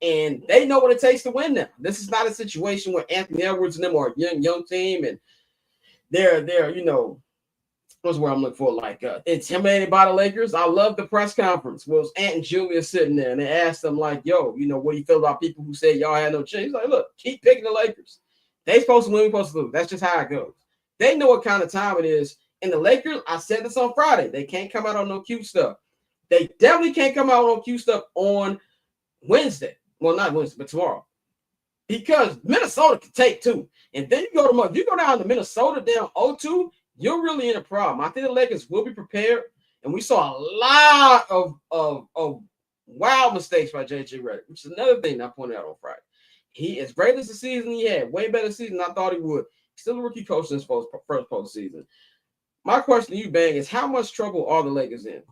And they know what it takes to win now. This is not a situation where Anthony Edwards and them are a young team and they're what's where I'm looking for, intimidated by the Lakers. I love the press conference. Well, Ant and Julia sitting there and they asked them what do you feel about people who say y'all had no chance? He's like, look, keep picking the Lakers. They supposed to win, we supposed to lose. That's just how it goes. They know what kind of time it is. And the Lakers, I said this on Friday, they can't come out on no cute stuff. They definitely can't come out on cute stuff on Wednesday. Well, not Wednesday, but tomorrow. Because Minnesota can take 2. And then you go down to Minnesota down 0-2, you're really in a problem. I think the Lakers will be prepared. And we saw a lot of wild mistakes by J.J. Redick, which is another thing I pointed out on Friday. He, as great as the season he had, way better season than I thought he would. He's still a rookie coach in his first postseason. My question to you, Bang, is how much trouble are the Lakers in?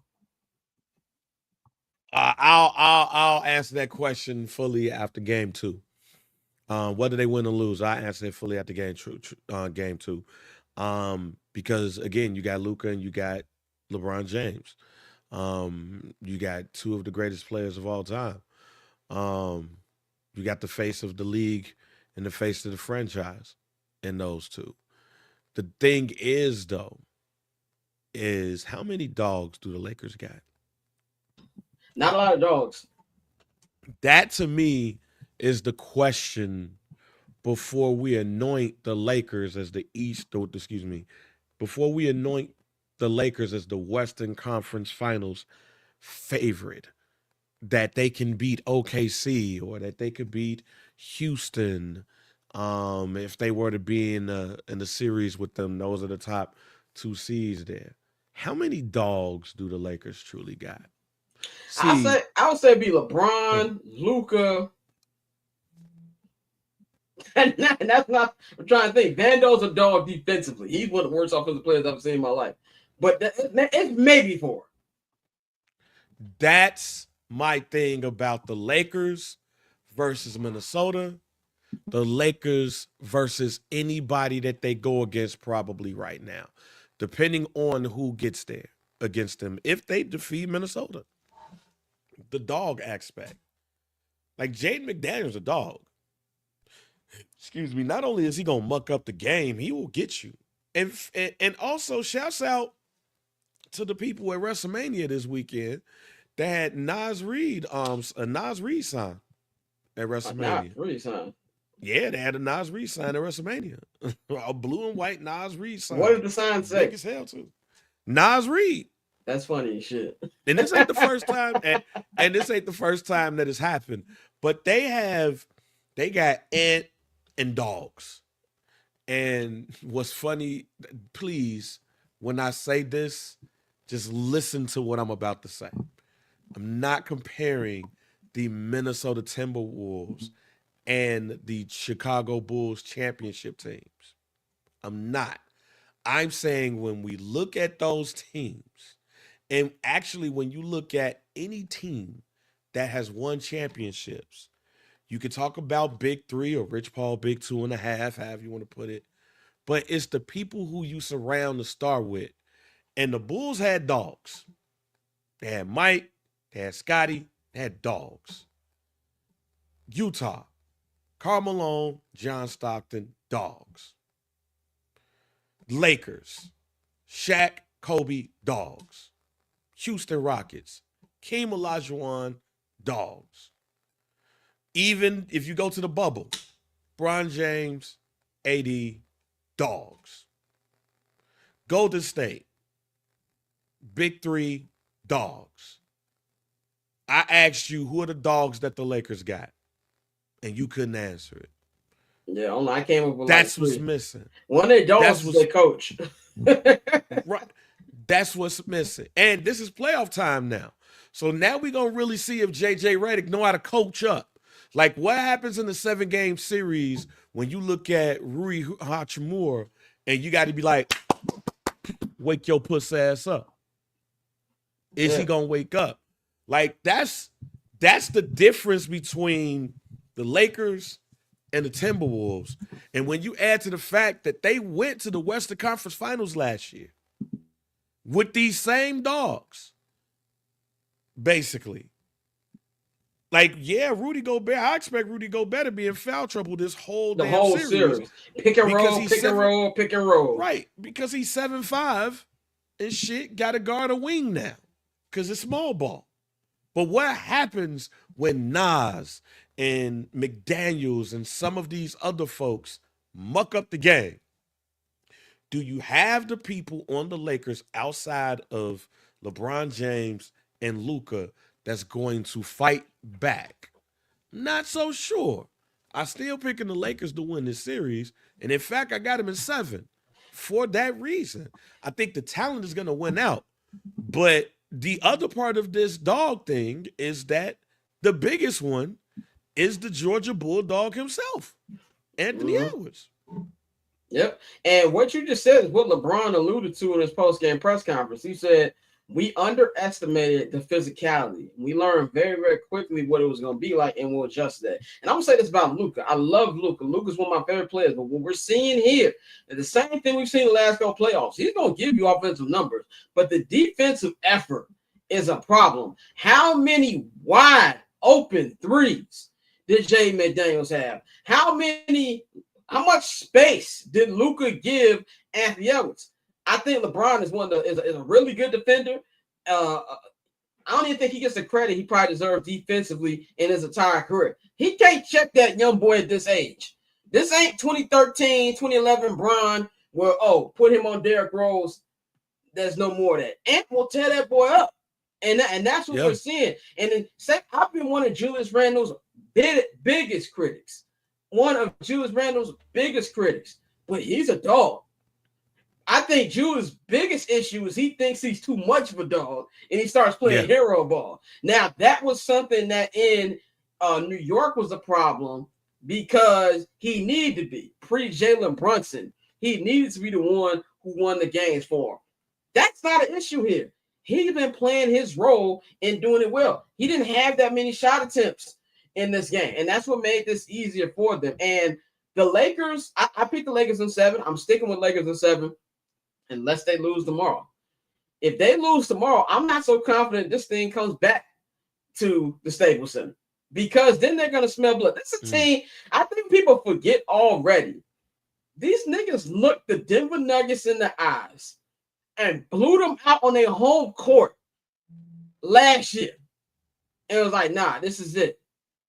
I'll answer that question fully after game 2. Whether they win or lose, I answer it fully after game 2. Because again, you got Luka and you got LeBron James. You got 2 of the greatest players of all time. You got the face of the league and the face of the franchise in those 2. The thing is, though, is how many dogs do the Lakers got? Not a lot of dogs. That to me is the question before we anoint the Lakers as before we anoint the Lakers as the Western Conference Finals favorite, that they can beat OKC or that they could beat Houston if they were to be in the series with them. Those are the top 2 seeds there. How many dogs do the Lakers truly got? I would say it'd be LeBron, Luka. And that's not. I'm trying to think. Vando's a dog defensively. He's one of the worst offensive players I've seen in my life. But it's maybe 4. That's my thing about the Lakers versus Minnesota. The Lakers versus anybody that they go against probably right now, depending on who gets there against them. If they defeat Minnesota, the dog aspect. Like Jaden McDaniel's a dog. Excuse me. Not only is he gonna muck up the game, he will get you. And also shouts out to the people at WrestleMania this weekend that had Nas Reed sign at WrestleMania. Nas Reed sign. Yeah, they had a Nas Reed sign at WrestleMania. A blue and white Nas Reed sign. What did the sign say? Big as hell too. Nas Reed. That's funny as shit. And this ain't the first time, and this ain't the first time that it's happened. But they got ant and dogs. And what's funny, please, when I say this, just listen to what I'm about to say. I'm not comparing the Minnesota Timberwolves and the Chicago Bulls championship teams. I'm not. I'm saying when we look at those teams, and actually when you look at any team that has won championships, you could talk about Big Three or Rich Paul Big 2.5, however you want to put it. But it's the people who you surround the star with. And the Bulls had dogs. They had Mike, they had Scotty, they had dogs. Utah, Karl Malone, John Stockton, dogs. Lakers, Shaq, Kobe, dogs. Houston Rockets, Hakeem Olajuwon, dogs. Even if you go to the bubble, LeBron James, AD, dogs. Golden State, Big Three, dogs. I asked you, who are the dogs that the Lakers got? And you couldn't answer it. Yeah, I came up with That's like what's missing. One of their dogs was their coach. Right. That's what's missing. And this is playoff time now. So now we're going to really see if JJ Redick know how to coach up. Like what happens in the 7-game series when you look at Rui Hachimura and you got to be like, wake your puss ass up. Is he going to wake up? Like that's the difference between the Lakers and the Timberwolves. And when you add to the fact that they went to the Western Conference Finals last year with these same dogs, basically. Like, yeah, Rudy Gobert, I expect Rudy Gobert to be in foul trouble the whole series. Pick and roll. Right, because he's 7'5" and shit, got to guard a wing now because it's small ball. But what happens when Nas and McDaniels and some of these other folks muck up the game? Do you have the people on the Lakers outside of LeBron James and Luka that's going to fight back? Not so sure. I still picking the Lakers to win this series. And in fact, I got them in 7 for that reason. I think the talent is going to win out. But the other part of this dog thing is that the biggest one is the Georgia Bulldog himself, Anthony Edwards. Yep. And what you just said is what LeBron alluded to in his post-game press conference. He said, we underestimated the physicality. We learned very, very quickly what it was going to be like, and we'll adjust that. And I'm going to say this about Luka. I love Luka. Luka's one of my favorite players. But what we're seeing here is the same thing we've seen in the last couple playoffs. He's going to give you offensive numbers, but the defensive effort is a problem. How many wide open threes did Jay McDaniels have? How much space did Luka give Anthony Edwards? I think LeBron is is a really good defender. I don't even think he gets the credit he probably deserves defensively in his entire career. He can't check that young boy at this age. This ain't 2013, 2011 Bron where, put him on Derrick Rose. There's no more of that. Ant will tear that boy up. And that's what we're seeing. And then I've been one of Julius Randle's biggest critics. One of Julius Randle's biggest critics. But he's a dog. I think Julius' biggest issue is he thinks he's too much of a dog, and he starts playing hero ball. Now, that was something that in New York was a problem because he needed to be. Pre-Jalen Brunson, he needed to be the one who won the games for him. That's not an issue here. He's been playing his role and doing it well. He didn't have that many shot attempts in this game, and that's what made this easier for them. And the Lakers, I picked the Lakers in 7. I'm sticking with Lakers in 7. Unless they lose tomorrow. If they lose tomorrow, I'm not so confident this thing comes back to the Staples Center because then they're going to smell blood. This is a team, I think people forget already. These niggas looked the Denver Nuggets in the eyes and blew them out on their home court last year. And it was like, nah, this is it.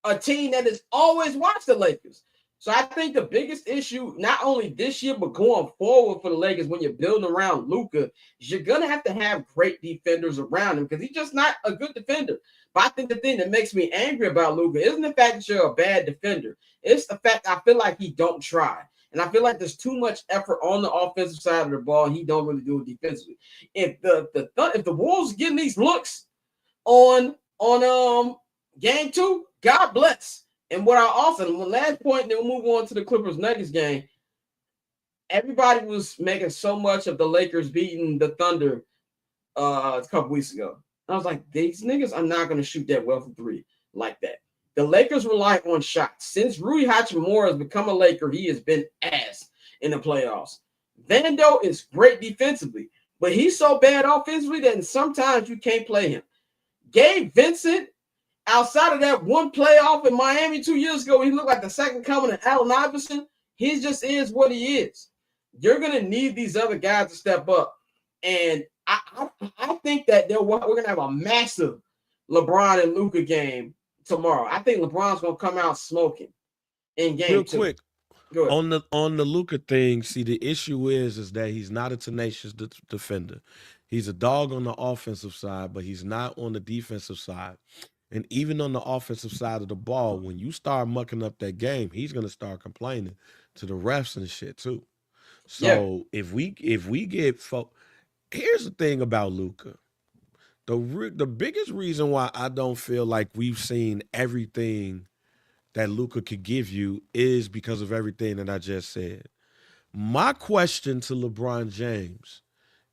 A team that has always watched the Lakers. So I think the biggest issue, not only this year, but going forward for the Lakers when you're building around Luka, is you're going to have great defenders around him because he's just not a good defender. But I think the thing that makes me angry about Luka isn't the fact that you're a bad defender. It's the fact I feel like he don't try. And I feel like there's too much effort on the offensive side of the ball, and he don't really do it defensively. If the Wolves getting these looks on game 2, God bless. And what I also, the last point, then we'll move on to the Clippers Nuggets game. Everybody was making so much of the Lakers beating the Thunder a couple weeks ago. I was like, these niggas are not going to shoot that well from 3 like that. The Lakers rely on shots. Since Rui Hachimura has become a Laker, he has been ass in the playoffs. Vando is great defensively, but he's so bad offensively that sometimes you can't play him. Gabe Vincent, outside of that one playoff in Miami 2 years ago, he looked like the second coming of Allen Iverson. He just is what he is. You're going to need these other guys to step up. And I think that we're going to have a massive LeBron and Luka game tomorrow. I think LeBron's going to come out smoking in game 2. Real quick, on the Luka thing, see, the issue is that he's not a tenacious defender. He's a dog on the offensive side, but he's not on the defensive side. And even on the offensive side of the ball, when you start mucking up that game, he's going to start complaining to the refs and shit too. So if we get here's the thing about Luka. The biggest reason why I don't feel like we've seen everything that Luka could give you is because of everything that I just said. My question to LeBron James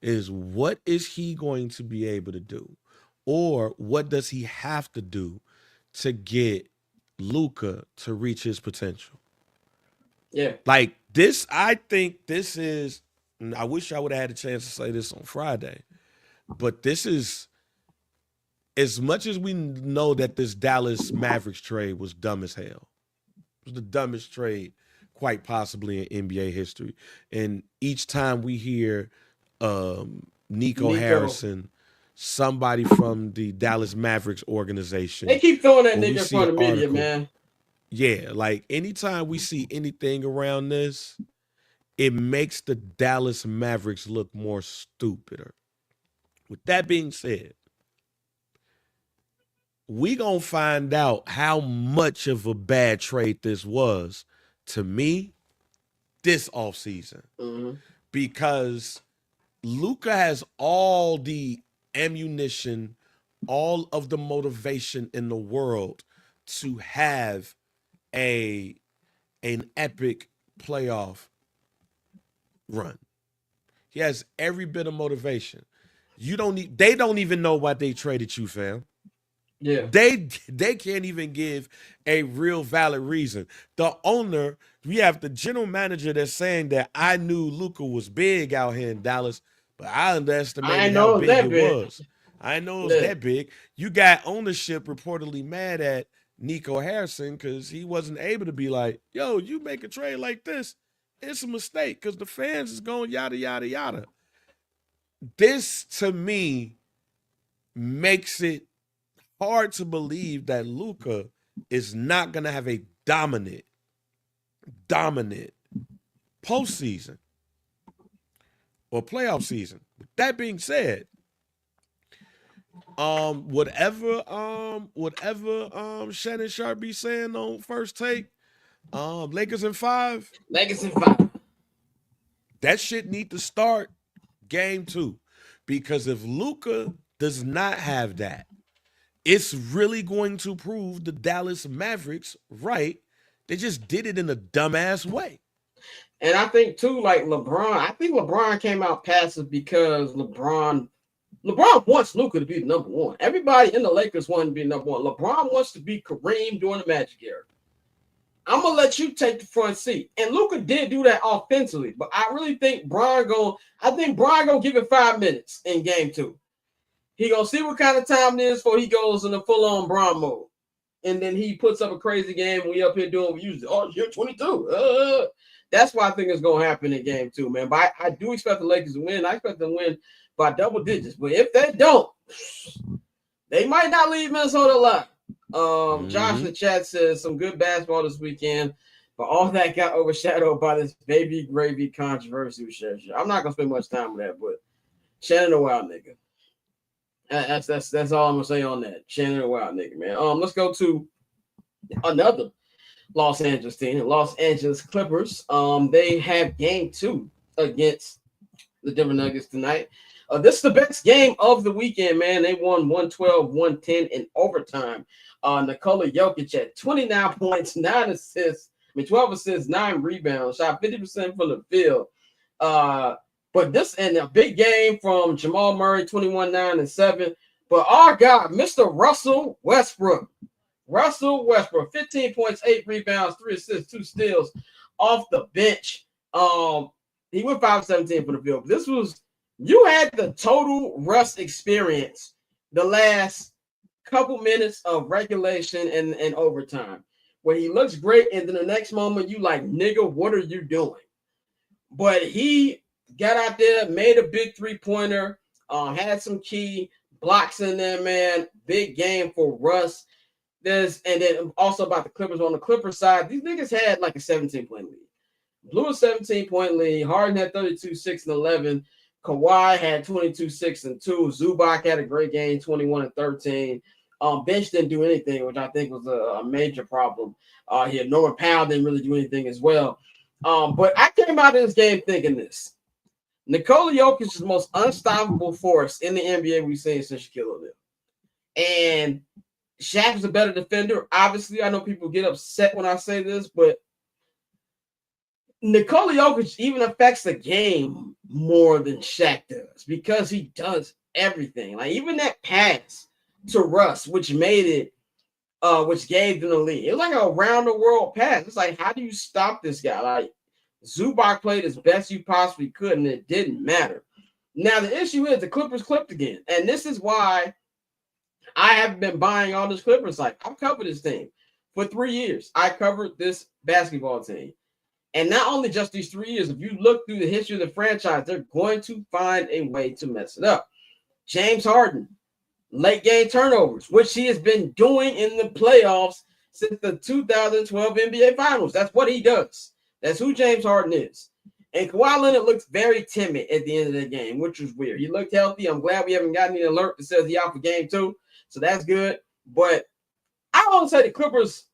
is, what is he going to be able to do? Or what does he have to do to get Luka to reach his potential? Yeah. Like this, I think this is, I wish I would have had a chance to say this on Friday, but this is, as much as we know that this Dallas Mavericks trade was dumb as hell. It was the dumbest trade quite possibly in NBA history. And each time we hear Nico Harrison, somebody from the Dallas Mavericks organization. They keep throwing that nigga in front of the media, man. Yeah, like anytime we see anything around this, it makes the Dallas Mavericks look more stupider. With that being said, we gonna find out how much of a bad trade this was to me this offseason. Mm-hmm. Because Luka has all the ammunition, all of the motivation in the world to have an epic playoff run. He has every bit of motivation. They don't even know why they traded you, fam. Yeah. They can't even give a real valid reason. The owner, we have the general manager that's saying that I knew Luka was big out here in Dallas, but I underestimated how big it was. I know it was that big. You got ownership reportedly mad at Nico Harrison because he wasn't able to be like, yo, you make a trade like this, it's a mistake because the fans is going yada, yada, yada. This, to me, makes it hard to believe that Luka is not going to have a dominant postseason or playoff season. With that being said, whatever Shannon Sharp be saying on First Take, Lakers in 5. Lakers in 5. That shit need to start game 2. Because if Luka does not have that, it's really going to prove the Dallas Mavericks right. They just did it in a dumbass way. And I think, too, like LeBron, I think LeBron came out passive because LeBron wants Luka to be the number one. Everybody in the Lakers want to be number one. LeBron wants to be Kareem during the Magic era. I'm going to let you take the front seat. And Luka did do that offensively, but I really think Brian going to give it 5 minutes in game 2. He going to see what kind of time it is before he goes in the full-on Bron mode. And then he puts up a crazy game. We up here doing what we usually, you're 22. That's what I think is going to happen in game 2, man. But I do expect the Lakers to win. I expect them to win by double digits. But if they don't, they might not leave Minnesota alive. Josh in the chat says some good basketball this weekend. But all that got overshadowed by this baby gravy controversy with Shannon. I'm not gonna spend much time with that, but Shannon a wild nigga. That's all I'm gonna say on that. Shannon a wild nigga, man. Let's go to another Los Angeles team, Los Angeles Clippers. They have game 2 against the Denver Nuggets tonight. This is the best game of the weekend, man. They won 112-110 in overtime. Nikola Jokic had 29 points, 9 assists, 12 assists, 9 rebounds, shot 50% from the field. But this and a big game from Jamal Murray, 21, 9, and 7. But our God, Mr. Russell Westbrook. 15 points, 8 rebounds, 3 assists, 2 steals off the bench. He went 5-17 for the field. This was, you had the total Russ experience the last couple minutes of regulation and overtime, where he looks great, and then the next moment you like, nigga, what are you doing? But he got out there, made a big 3-pointer, had some key blocks in there, man. Big game for Russ. And then also about the Clippers. On the Clippers side, these niggas had like a 17-point lead. Blew a 17-point lead. Harden had 32, 6, and 11. Kawhi had 22, 6, and 2. Zubac had a great game, 21 and 13. Bench didn't do anything, which I think was a major problem here. Norman Powell didn't really do anything as well. But I came out of this game thinking this. Nikola Jokic is the most unstoppable force in the NBA we've seen since Shaquille O'Neal. And Shaq is a better defender. Obviously, I know people get upset when I say this, but Nikola Jokic even affects the game more than Shaq does because he does everything. Like even that pass to Russ, which made it, which gave them the lead. It was like a round the world pass. It's like, how do you stop this guy? Like Zubac played as best you possibly could, and it didn't matter. Now the issue is the Clippers clipped again, and this is why I haven't been buying all this Clippers. Like I've covered this team for 3 years. I covered this basketball team. And not only just these 3 years, if you look through the history of the franchise, they're going to find a way to mess it up. James Harden, late game turnovers, which he has been doing in the playoffs since the 2012 NBA Finals. That's what he does. That's who James Harden is. And Kawhi Leonard looks very timid at the end of the game, which was weird. He looked healthy. I'm glad we haven't gotten any alert that says he's out for game 2. So that's good. But I won't say the Clippers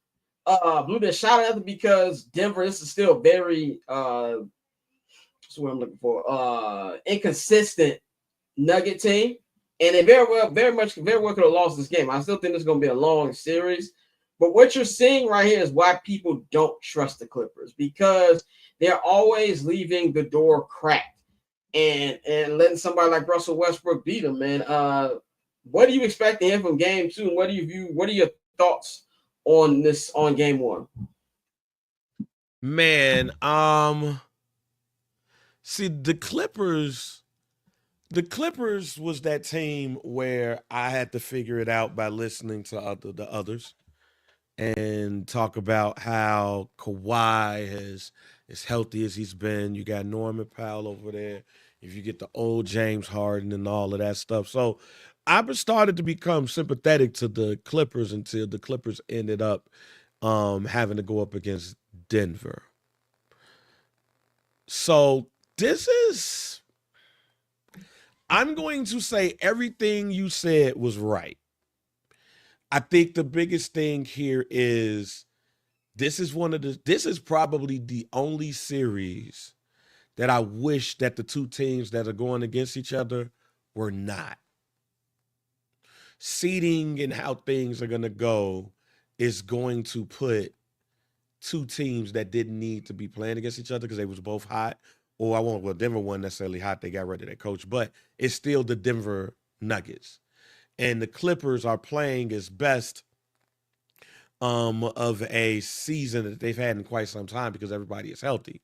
blew their shot at it because Denver, this is still very that's what I'm looking for. Inconsistent Nugget team. And they very well could have lost this game. I still think this is gonna be a long series. But what you're seeing right here is why people don't trust the Clippers, because they're always leaving the door cracked and letting somebody like Russell Westbrook beat them, man. What do you expect to hear from game 2? And what are your thoughts on this on game 1? Man, see the Clippers was that team where I had to figure it out by listening to the others and talk about how Kawhi is as healthy as he's been. You got Norman Powell over there. If you get the old James Harden and all of that stuff. So I started to become sympathetic to the Clippers until the Clippers ended up having to go up against Denver. So I'm going to say everything you said was right. I think the biggest thing here is this is probably the only series that I wish that the two teams that are going against each other were not. Seeding and how things are going to go is going to put two teams that didn't need to be playing against each other because they was both hot. Denver wasn't necessarily hot. They got rid of their coach, but it's still the Denver Nuggets. And the Clippers are playing as best of a season that they've had in quite some time because everybody is healthy.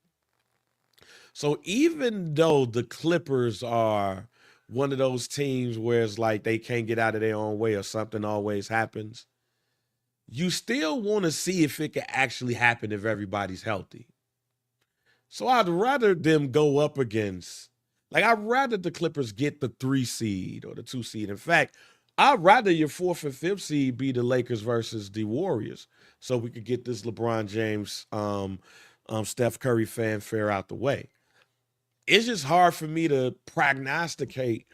So even though the Clippers are one of those teams where it's like they can't get out of their own way or something always happens, you still want to see if it can actually happen if everybody's healthy. So I'd rather them go up against, I'd rather the Clippers get the 3 seed or the 2 seed. In fact, I'd rather your 4th and 5th seed be the Lakers versus the Warriors, so we could get this LeBron James, Steph Curry fanfare out the way. It's just hard for me to prognosticate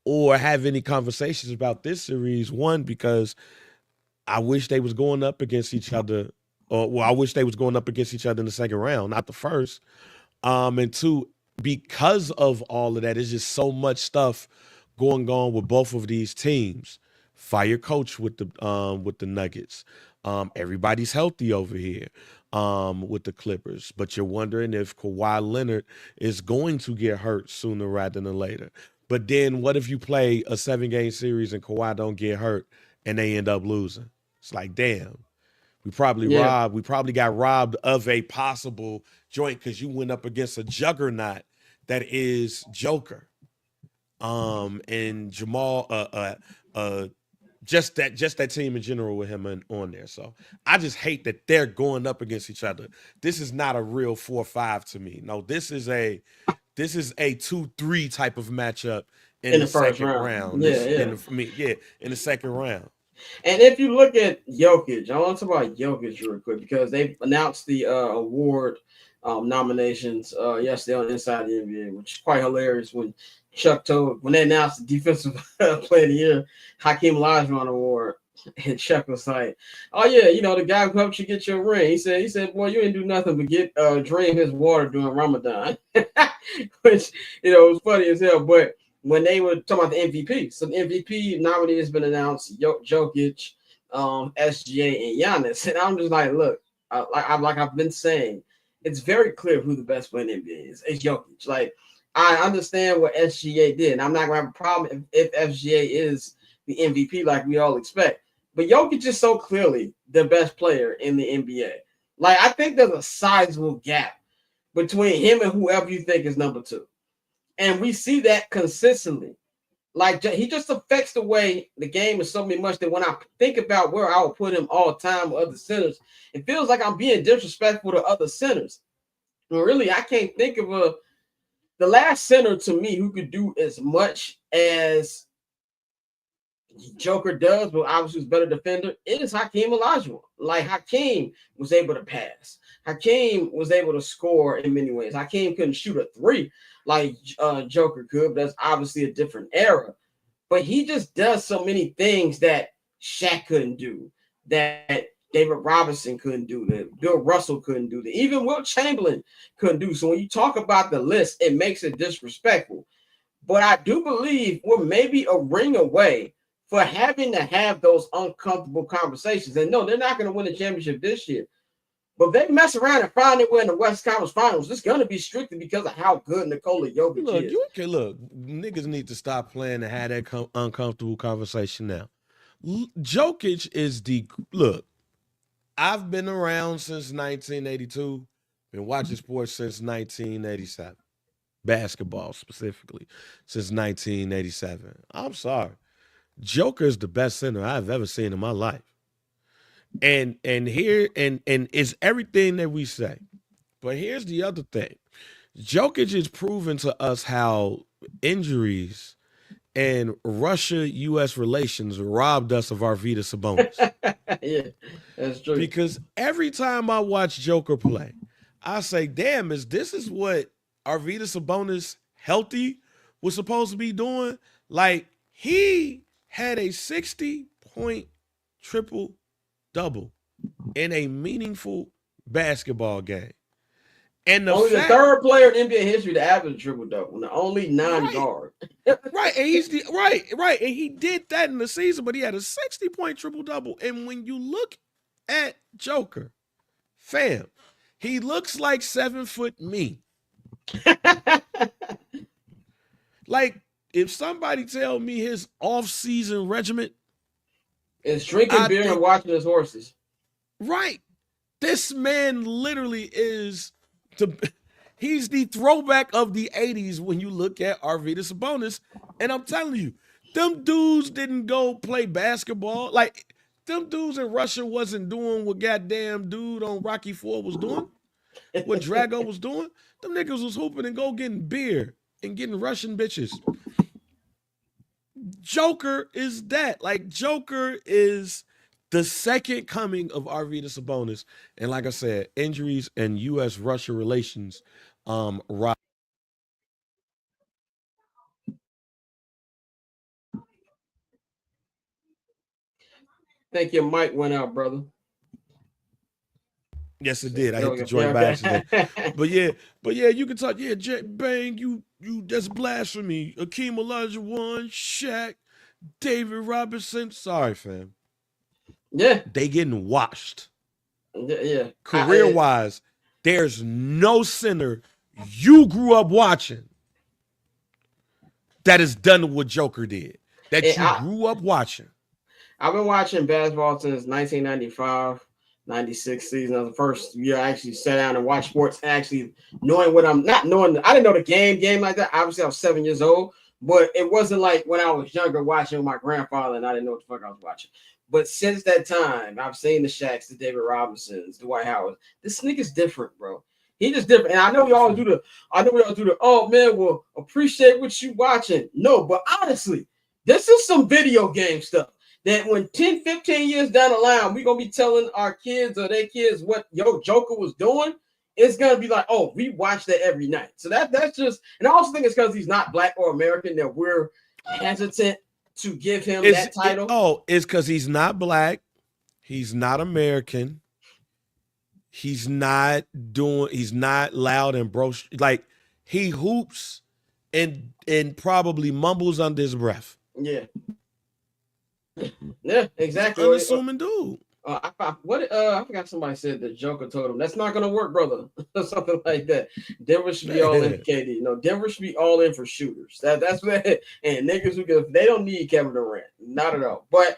or have any conversations about this series. One, because I wish they was going up against each other, I wish they was going up against each other in the second round, not the first. And two, because of all of that, it's just so much stuff going on with both of these teams. Fire coach with the Nuggets. Everybody's healthy over here with the Clippers, but you're wondering if Kawhi Leonard is going to get hurt sooner rather than later. But then what if you play a 7-game series and Kawhi don't get hurt and they end up losing? It's like, damn, we probably got robbed of a possible joint because you went up against a juggernaut that is Joker. And Jamal, just that team in general with him on there. So I just hate that they're going up against each other. This is not a real 4-5 to me. No, this is a 2-3 type of matchup in the second round. In the second round. And if you look at Jokic, I want to talk about Jokic real quick because they announced the award nominations yesterday on Inside the NBA, which is quite hilarious when they announced the Defensive Player of the Year, Hakeem Olajuwon Award, and Chuck was like, "Oh yeah, the guy who helped you get your ring." He said, "Boy, you didn't do nothing but drain his water during Ramadan," which was funny as hell. But when they were talking about the MVP, so the MVP nominee has been announced: Jokic, SGA, and Giannis. And I'm just like, look, like I've been saying, it's very clear who the best player in the NBA is. It's Jokic. Like, I understand what SGA did, and I'm not gonna have a problem if SGA is the MVP like we all expect. But Jokic is so clearly the best player in the NBA. Like, I think there's a sizable gap between him and whoever you think is number 2. And we see that consistently. Like, he just affects the way the game is so much that when I think about where I would put him all time with other centers, it feels like I'm being disrespectful to other centers. Well, really, I can't think of the last center to me who could do as much as Joker does, but obviously is better defender. It is Hakeem Olajuwon. Like, Hakeem was able to pass. Hakeem was able to score in many ways. Hakeem couldn't shoot a 3 like Joker could, but that's obviously a different era. But he just does so many things that Shaq couldn't do, that David Robinson couldn't do, that Bill Russell couldn't do, that even Wilt Chamberlain couldn't do. So when you talk about the list, it makes it disrespectful. But I do believe we're maybe a ring away for having to have those uncomfortable conversations. And no, they're not going to win the championship this year. But if they mess around and find it in the West Conference Finals, it's going to be strictly because of how good Nikola Jokic is. Niggas need to stop playing and have that uncomfortable conversation now. Jokic is I've been around since 1982, been watching sports since 1987, basketball specifically since 1987. I'm sorry. Joker is the best center I've ever seen in my life. And it's everything that we say. But here's the other thing. Jokic is proven to us how injuries and Russia-U.S. relations robbed us of Arvydas Sabonis. Yeah, that's true. Because every time I watch Joker play, I say, damn, this is what Arvydas Sabonis healthy was supposed to be doing? Like, he had a 60-point triple-double in a meaningful basketball game. And the third player in NBA history to average a triple-double, and the only non-guard. Right, and he's right, and he did that in the season, but he had a 60-point triple-double. And when you look at Joker, fam, he looks like 7-foot me. Like, if somebody tell me his off-season regimen is drinking beer and watching his horses. Right. This man literally is he's the throwback of the 80s when you look at Arvydas Sabonis. And I'm telling you, them dudes didn't go play basketball. Like, them dudes in Russia wasn't doing what goddamn dude on Rocky IV was doing, what Drago was doing. Them niggas was hooping and go getting beer and getting Russian bitches. Joker is that. Like, Joker is the second coming of Arvydas Sabonis. And like I said, injuries and U.S.-Russia relations rob. Think your mic went out, brother. Yes, it did. I There hit we the go. joint Yeah, by accident. okay. But yeah, you can talk. Yeah, Bang, you that's blasphemy. Akeem Olajuwon, Shaq, David Robinson. Sorry, fam. Yeah, They getting washed. yeah. Career wise, there's no center you grew up watching that has done what Joker did. That you grew up watching. I've been watching basketball since 1995, 96 season. That was the first year I actually sat down and watched sports, actually knowing what I'm not knowing. I didn't know the game like that. Obviously, I was 7 years old, but it wasn't like when I was younger watching with my grandfather and I didn't know what the fuck I was watching. But since that time, I've seen the Shaqs, the David Robinsons, the Dwight Howard. This nigga's different, bro. He just different. And I know we all do the, oh man, well, appreciate what you watching. No, but honestly, this is some video game stuff that when 10, 15 years down the line, we're going to be telling our kids or their kids what Joker was doing. It's going to be like, oh, we watch that every night. So that's just, and I also think it's because he's not black or American that we're hesitant to give him that title. It's because he's not black. He's not American. He's not loud and bro. Like, he hoops and probably mumbles under his breath. Yeah. Yeah, exactly. Unassuming dude. I forgot somebody said that Joker told him that's not gonna work, brother. Something like that. Denver should be all in for KD. No, Denver should be all in for shooters. That's what. And niggas they don't need Kevin Durant, not at all. But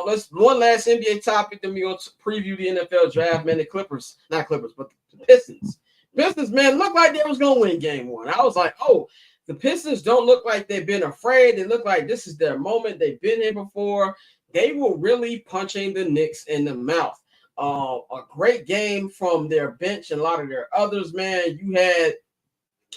let's one last NBA topic. Then we gonna preview the NFL draft. Man, the Clippers, not Clippers, but the Pistons. Pistons, man, looked like they was gonna win Game 1. I was like, oh. The Pistons don't look like they've been afraid. They look like this is their moment. They've been here before. They were really punching the Knicks in the mouth. A great game from their bench and a lot of their others, man. You had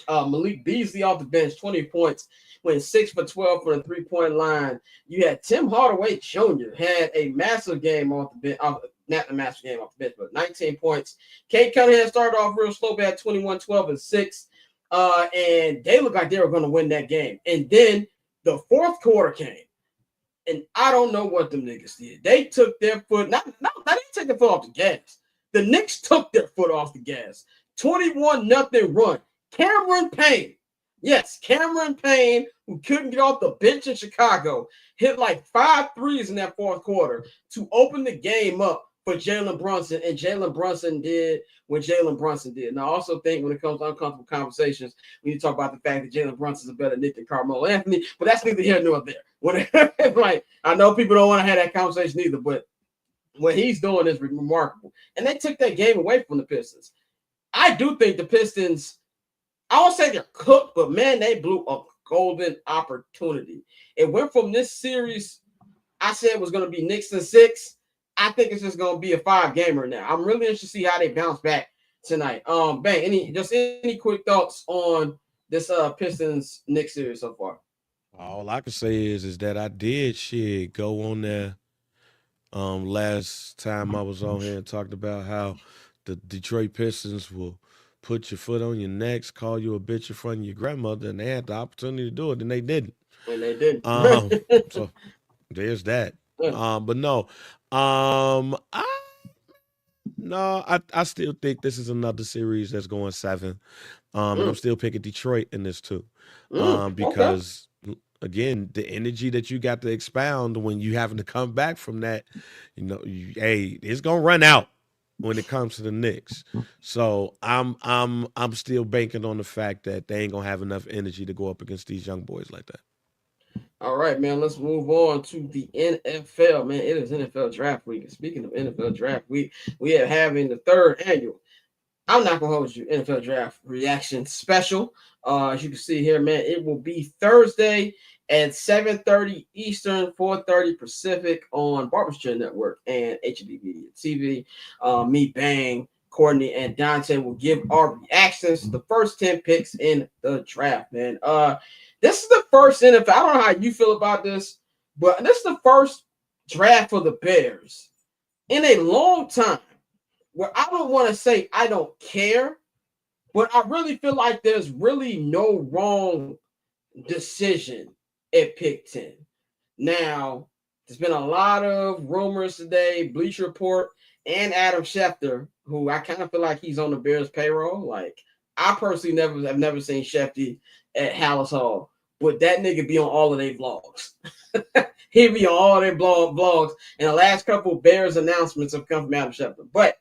Malik Beasley off the bench, 20 points, went 6 for 12 from the three-point line. You had Tim Hardaway Jr. had a massive game off the bench. Not the massive game off the bench, but 19 points. Kate Cunningham started off real slow, but had 21, 12, and 6. And they looked like they were going to win that game. And then the fourth quarter came. And I don't know what them niggas did. They took their foot. They didn't take their foot off the gas. The Knicks took their foot off the gas. 21-0 run. Cameron Payne. Yes, Cameron Payne, who couldn't get off the bench in Chicago, hit like 5 threes in that fourth quarter to open the game up for Jalen Brunson, and Jalen Brunson did what Jalen Brunson did. And I also think when it comes to uncomfortable conversations, we need to talk about the fact that Jalen Brunson is a better Nick than Carmelo Anthony, but that's neither here nor there. Like, I know people don't want to have that conversation either, but what he's doing is remarkable. And they took that game away from the Pistons. I do think the Pistons, I won't say they're cooked, but man, they blew a golden opportunity. It went from this series, I said it was going to be Knicks in 6. I think it's just going to be a 5-gamer now. I'm really interested to see how they bounce back tonight. Bang, any quick thoughts on this Pistons Knicks series so far? All I can say is that I did go on there last time I was on here and talked about how the Detroit Pistons will put your foot on your necks, call you a bitch in front of your grandmother, and they had the opportunity to do it, and they didn't. And they didn't. So there's that. But no. I still think this is another series that's going 7. And I'm still picking Detroit in this too. Because again, the energy that you got to expound when you having to come back from that, it's gonna run out when it comes to the Knicks. So I'm still banking on the fact that they ain't gonna have enough energy to go up against these young boys like that. All right, man, let's move on to the NFL, man. It is NFL draft week. Speaking of NFL draft week, we are having the 3rd annual, I'm not going to hold you, NFL draft reaction special. As you can see here, man, it will be Thursday at 7:30 Eastern, 4:30 Pacific on Barber Network and HD Media TV. Me, Bang, Courtney, and Dante will give our reactions to the first 10 picks in the draft, man. This is the first NFL. I don't know how you feel about this, but this is the first draft for the Bears in a long time where I don't want to say I don't care, but I really feel like there's really no wrong decision at pick 10. Now, there's been a lot of rumors today, Bleacher Report and Adam Schefter, who I kind of feel like he's on the Bears payroll. Like, I personally have never seen Shefty at Hallis Hall, but that nigga be on all of their vlogs. He be on all their vlogs, and the last couple of Bears announcements have come from Adam Schefter. But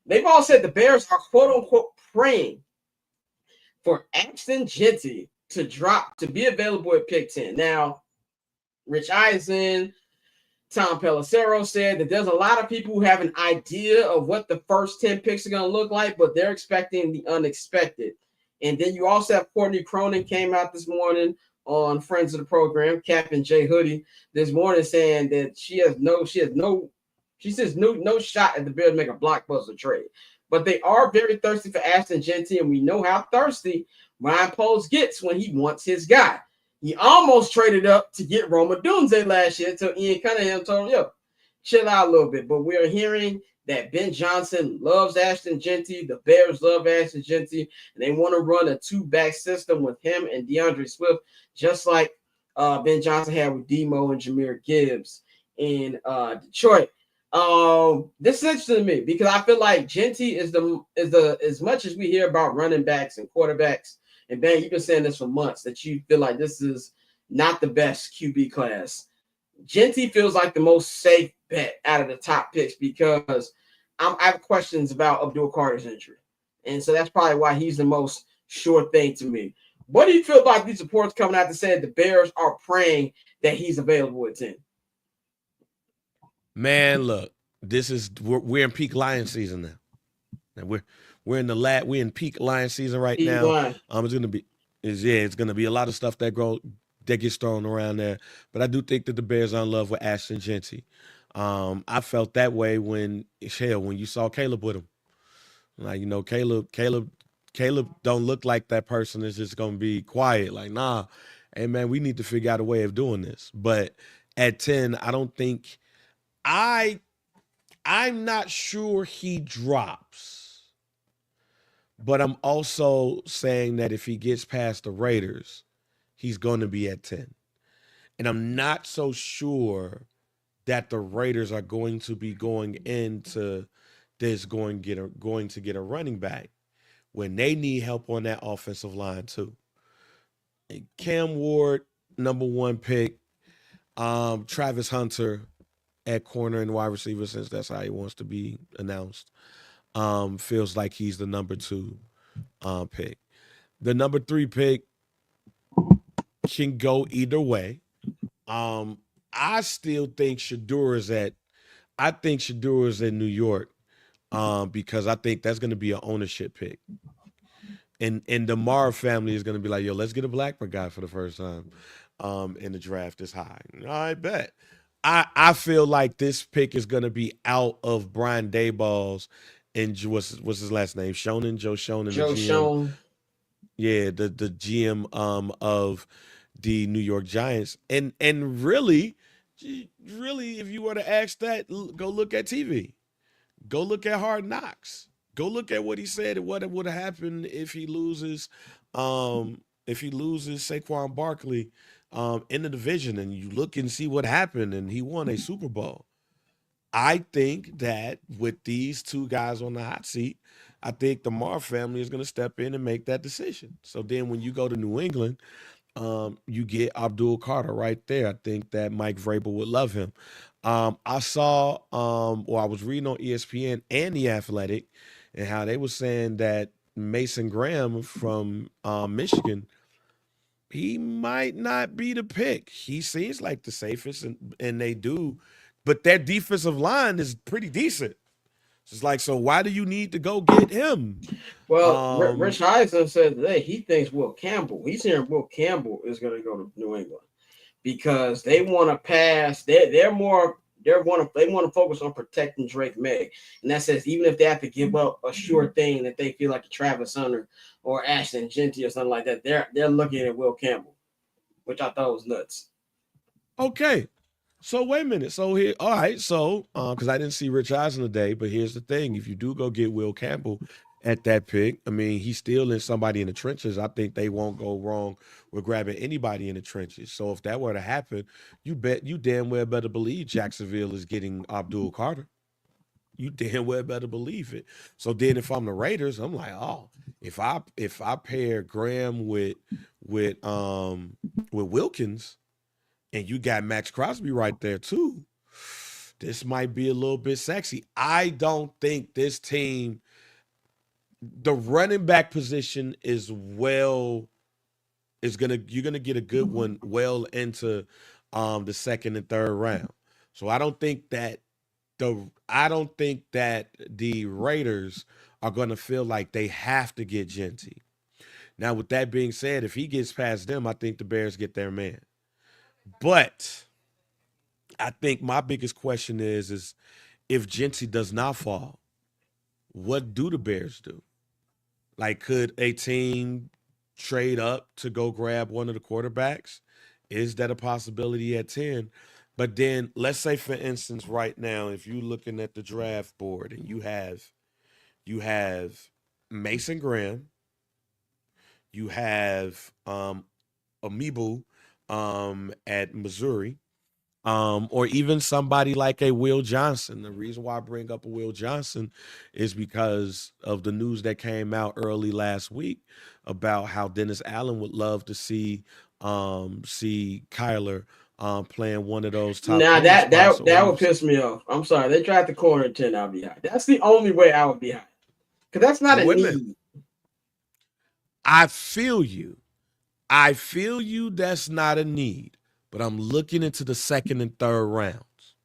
they've all said the Bears are quote-unquote praying for Ashton Jeanty to be available at pick 10. Now, Rich Eisen, Tom Pelissero said that there's a lot of people who have an idea of what the first 10 picks are going to look like, but they're expecting the unexpected. And then you also have Courtney Cronin came out this morning on Friends of the Program, Captain J Hoodie, this morning saying that she says no shot at the Bears make a blockbuster trade. But they are very thirsty for Ashton Jeanty, and we know how thirsty Ryan Poles gets when he wants his guy. He almost traded up to get Roma Dunze last year until Ian Cunningham told him, yo, chill out a little bit. But we're hearing that Ben Johnson loves Ashton Jeanty. The Bears love Ashton Jeanty. And they want to run a two-back system with him and DeAndre Swift, just like Ben Johnson had with Demo and Jahmyr Gibbs in Detroit. This is interesting to me because I feel like Jeanty is the as much as we hear about running backs and quarterbacks, and Ben, you've been saying this for months that you feel like this is not the best QB class. Jeanty feels like the most safe bet out of the top picks because I have questions about Abdul Carter's injury. And so that's probably why he's the most sure thing to me. What do you feel about these reports coming out that said the Bears are praying that he's available at 10? Man, look, we're in peak lion season now. And we're in peak lion season right now. It's gonna be a lot of stuff that gets thrown around there. But I do think that the Bears are in love with Ashton Jeanty. I felt that way when you saw Caleb with him. Like, Caleb don't look like that person is just gonna be quiet. Like, nah, hey man, we need to figure out a way of doing this. But at 10, I don't think I'm not sure he drops. But I'm also saying that if he gets past the Raiders, he's going to be at 10. And I'm not so sure that the Raiders are going to be going into this going to get a running back when they need help on that offensive line too. And Cam Ward, number 1 pick. Travis Hunter at corner and wide receiver, since that's how he wants to be announced. Feels like he's the number 2 pick. The number 3 pick can go either way. I still think Shedeur is in New York because I think that's going to be an ownership pick. And the Mara family is going to be like, yo, let's get a black guy for the first time in the draft this high. I bet. I feel like this pick is going to be out of Brian Daboll's and what's his last name? Joe Schoen. Joe Schoen. Yeah, the GM of the New York Giants. And really, if you were to ask that, go look at TV. Go look at Hard Knocks. Go look at what he said and what would have happened if he loses Saquon Barkley in the division, and you look and see what happened, and he won a Super Bowl. I think that with these 2 guys on the hot seat, I think the Marr family is going to step in and make that decision. So then when you go to New England, you get Abdul Carter right there. I think that Mike Vrabel would love him. I was reading on ESPN and The Athletic and how they were saying that Mason Graham from Michigan, he might not be the pick. He seems like the safest, and they do. But their defensive line is pretty decent. It's like, so why do you need to go get him? Well, Rich Eisen said today he thinks Will Campbell. He's hearing Will Campbell is going to go to New England because they want to pass. They want to focus on protecting Drake May, and that says even if they have to give up a sure thing that they feel like a Travis Hunter or Ashton Jeanty or something like that, they're looking at Will Campbell. which I thought was nuts. Okay. So wait a minute. So here, all right. So because I didn't see Rich Eisen today, but here's the thing: if you do go get Will Campbell at that pick, I mean, he's still in somebody in the trenches. I think they won't go wrong with grabbing anybody in the trenches. So if that were to happen, you damn well better believe Jacksonville is getting Abdul Carter. You damn well better believe it. So then, if I'm the Raiders, I'm like, oh, if I pair Graham with Wilkins, and you got Max Crosby right there too, this might be a little bit sexy. I don't think this team, the running back position you're gonna get a good one well into the second and third round. So I don't think that the Raiders are gonna feel like they have to get Jeanty. Now, with that being said, if he gets past them, I think the Bears get their man. But I think my biggest question is if Jeanty does not fall, what do the Bears do? Like, could a team trade up to go grab one of the quarterbacks? Is that a possibility at 10? But then let's say, for instance, right now, if you're looking at the draft board and you have Mason Graham, you have Amiibo at Missouri, or even somebody like a Will Johnson. The reason why I bring up a Will Johnson is because of the news that came out early last week about how Dennis Allen would love to see Kyler playing one of those top. Now that would piss me off. I'm sorry. They tried the corner at 10, I'll be high. That's the only way I would be high. Because that's not a need. I feel you. That's not a need. But I'm looking into the second and third rounds.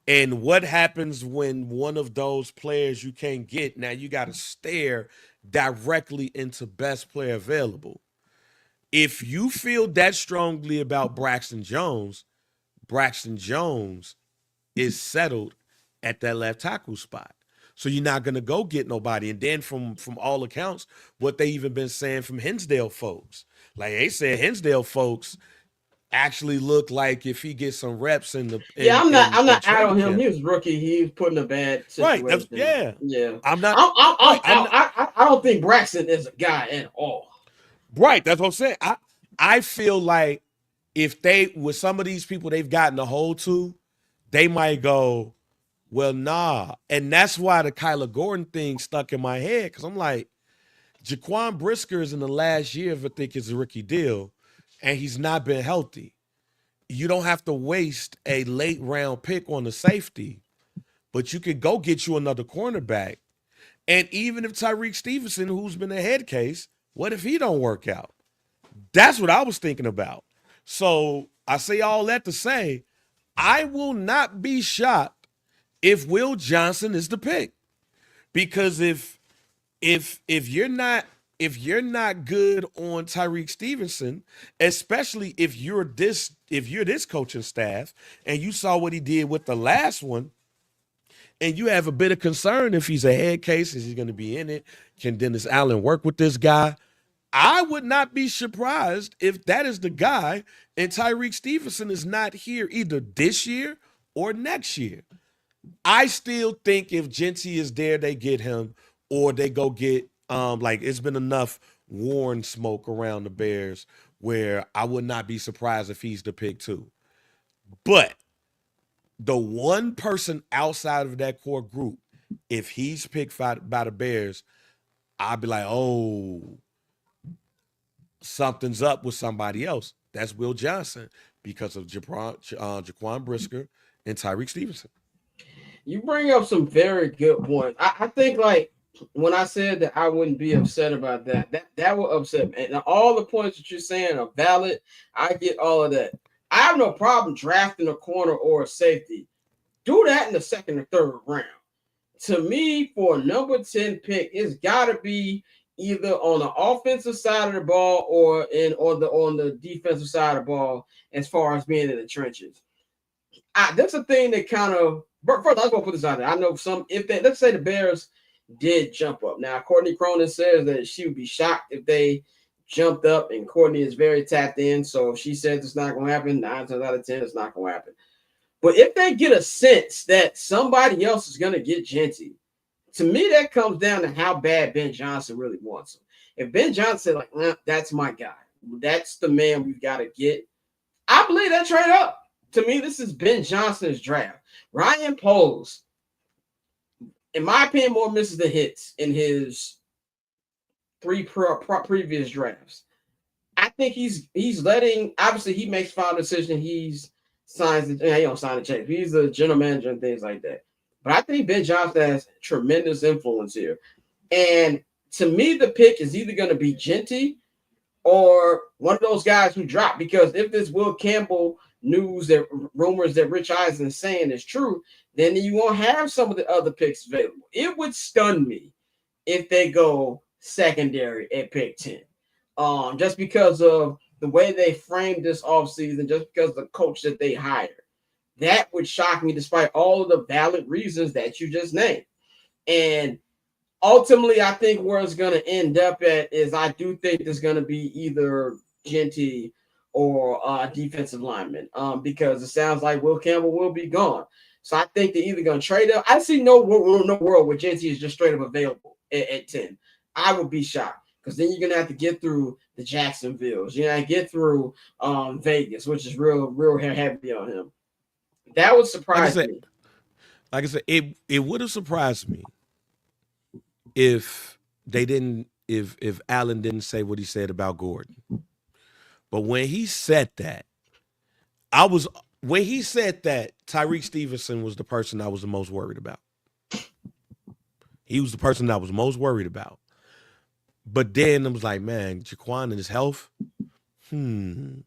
And what happens when one of those players you can't get? Now you got to stare directly into best player available. If you feel that strongly about Braxton Jones is settled at that left tackle spot. So you're not going to go get nobody. And then from all accounts, what they even been saying from Hinsdale folks, like they said, Hinsdale folks actually look like if he gets some reps in the I'm not out on him. He was rookie. He was put in a bad situation. Right. Yeah. I don't think Braxton is a guy at all. Right. That's what I'm saying. I feel like if they, with some of these people they've gotten a hold to, they might go, well, nah. And that's why the Kyler Gordon thing stuck in my head, because I'm like, Jaquan Brisker is in the last year of, I think, his rookie deal, and he's not been healthy. You don't have to waste a late round pick on the safety, but you could go get you another cornerback. And even if Tyreek Stevenson, who's been a head case, what if he don't work out? That's what I was thinking about. So I say all that to say, I will not be shocked if Will Johnson is the pick. Because if you're not good on Tyreek Stevenson, especially if you're this coaching staff and you saw what he did with the last one, and you have a bit of concern if he's a head case, is he going to be in it? Can Dennis Allen work with this guy? I would not be surprised if that is the guy and Tyreek Stevenson is not here either this year or next year. I still think if Jeanty is there, they get him, or they go get it's been enough Warren smoke around the Bears where I would not be surprised if he's the pick too. But the one person outside of that core group, if he's picked by the Bears, I'd be like, oh, something's up with somebody else. That's Will Johnson because of Jaquan Brisker and Tyreek Stevenson. You bring up some very good points. I think, like, when I said that I wouldn't be upset about that will upset me. And all the points that you're saying are valid. I get all of that. I have no problem drafting a corner or a safety. Do that in the second or third round. To me, for a number 10 pick, it's got to be either on the offensive side of the ball or on the defensive side of the ball as far as being in the trenches. That's a thing that kind of, but first, I'm going to put this out there. I know let's say the Bears did jump up. Now, Courtney Cronin says that she would be shocked if they jumped up, and Courtney is very tapped in. So if she says it's not going to happen, 9 times out of 10, it's not going to happen. But if they get a sense that somebody else is going to get Jeanty, to me, that comes down to how bad Ben Johnson really wants him. If Ben Johnson said, like, that's my guy, that's the man we've got to get, I believe that trade up. To me, this is Ben Johnson's draft. Ryan Poles, in my opinion, more misses the hits in his 3 previous drafts. I think he's letting, obviously he makes final decision. He don't sign the check. He's the general manager and things like that. But I think Ben Johnson has tremendous influence here. And to me, the pick is either going to be Jeanty or one of those guys who dropped. Because if this Will Campbell rumors that Rich Eisen is saying is true, then you won't have some of the other picks available. It would stun me if they go secondary at pick 10. Just because of the way they framed this offseason, just because of the coach that they hired. That would shock me despite all of the valid reasons that you just named. And ultimately, I think where it's going to end up at is I do think there's going to be either Jeanty or defensive lineman because it sounds like Will Campbell will be gone. So I think they're either going to trade up. I see no world where Jeanty is just straight up available at 10. I would be shocked. Because then you're gonna have to get through the Jacksonvilles. You're gonna get through Vegas, which is real heavy on him. That would surprise me. Like I said, it would have surprised me if they didn't, if Allen didn't say what he said about Gordon. But when he said that, Tyreek Stevenson was the person I was the most worried about. He was the person I was most worried about. But then I was like, man, Jaquan and his health. One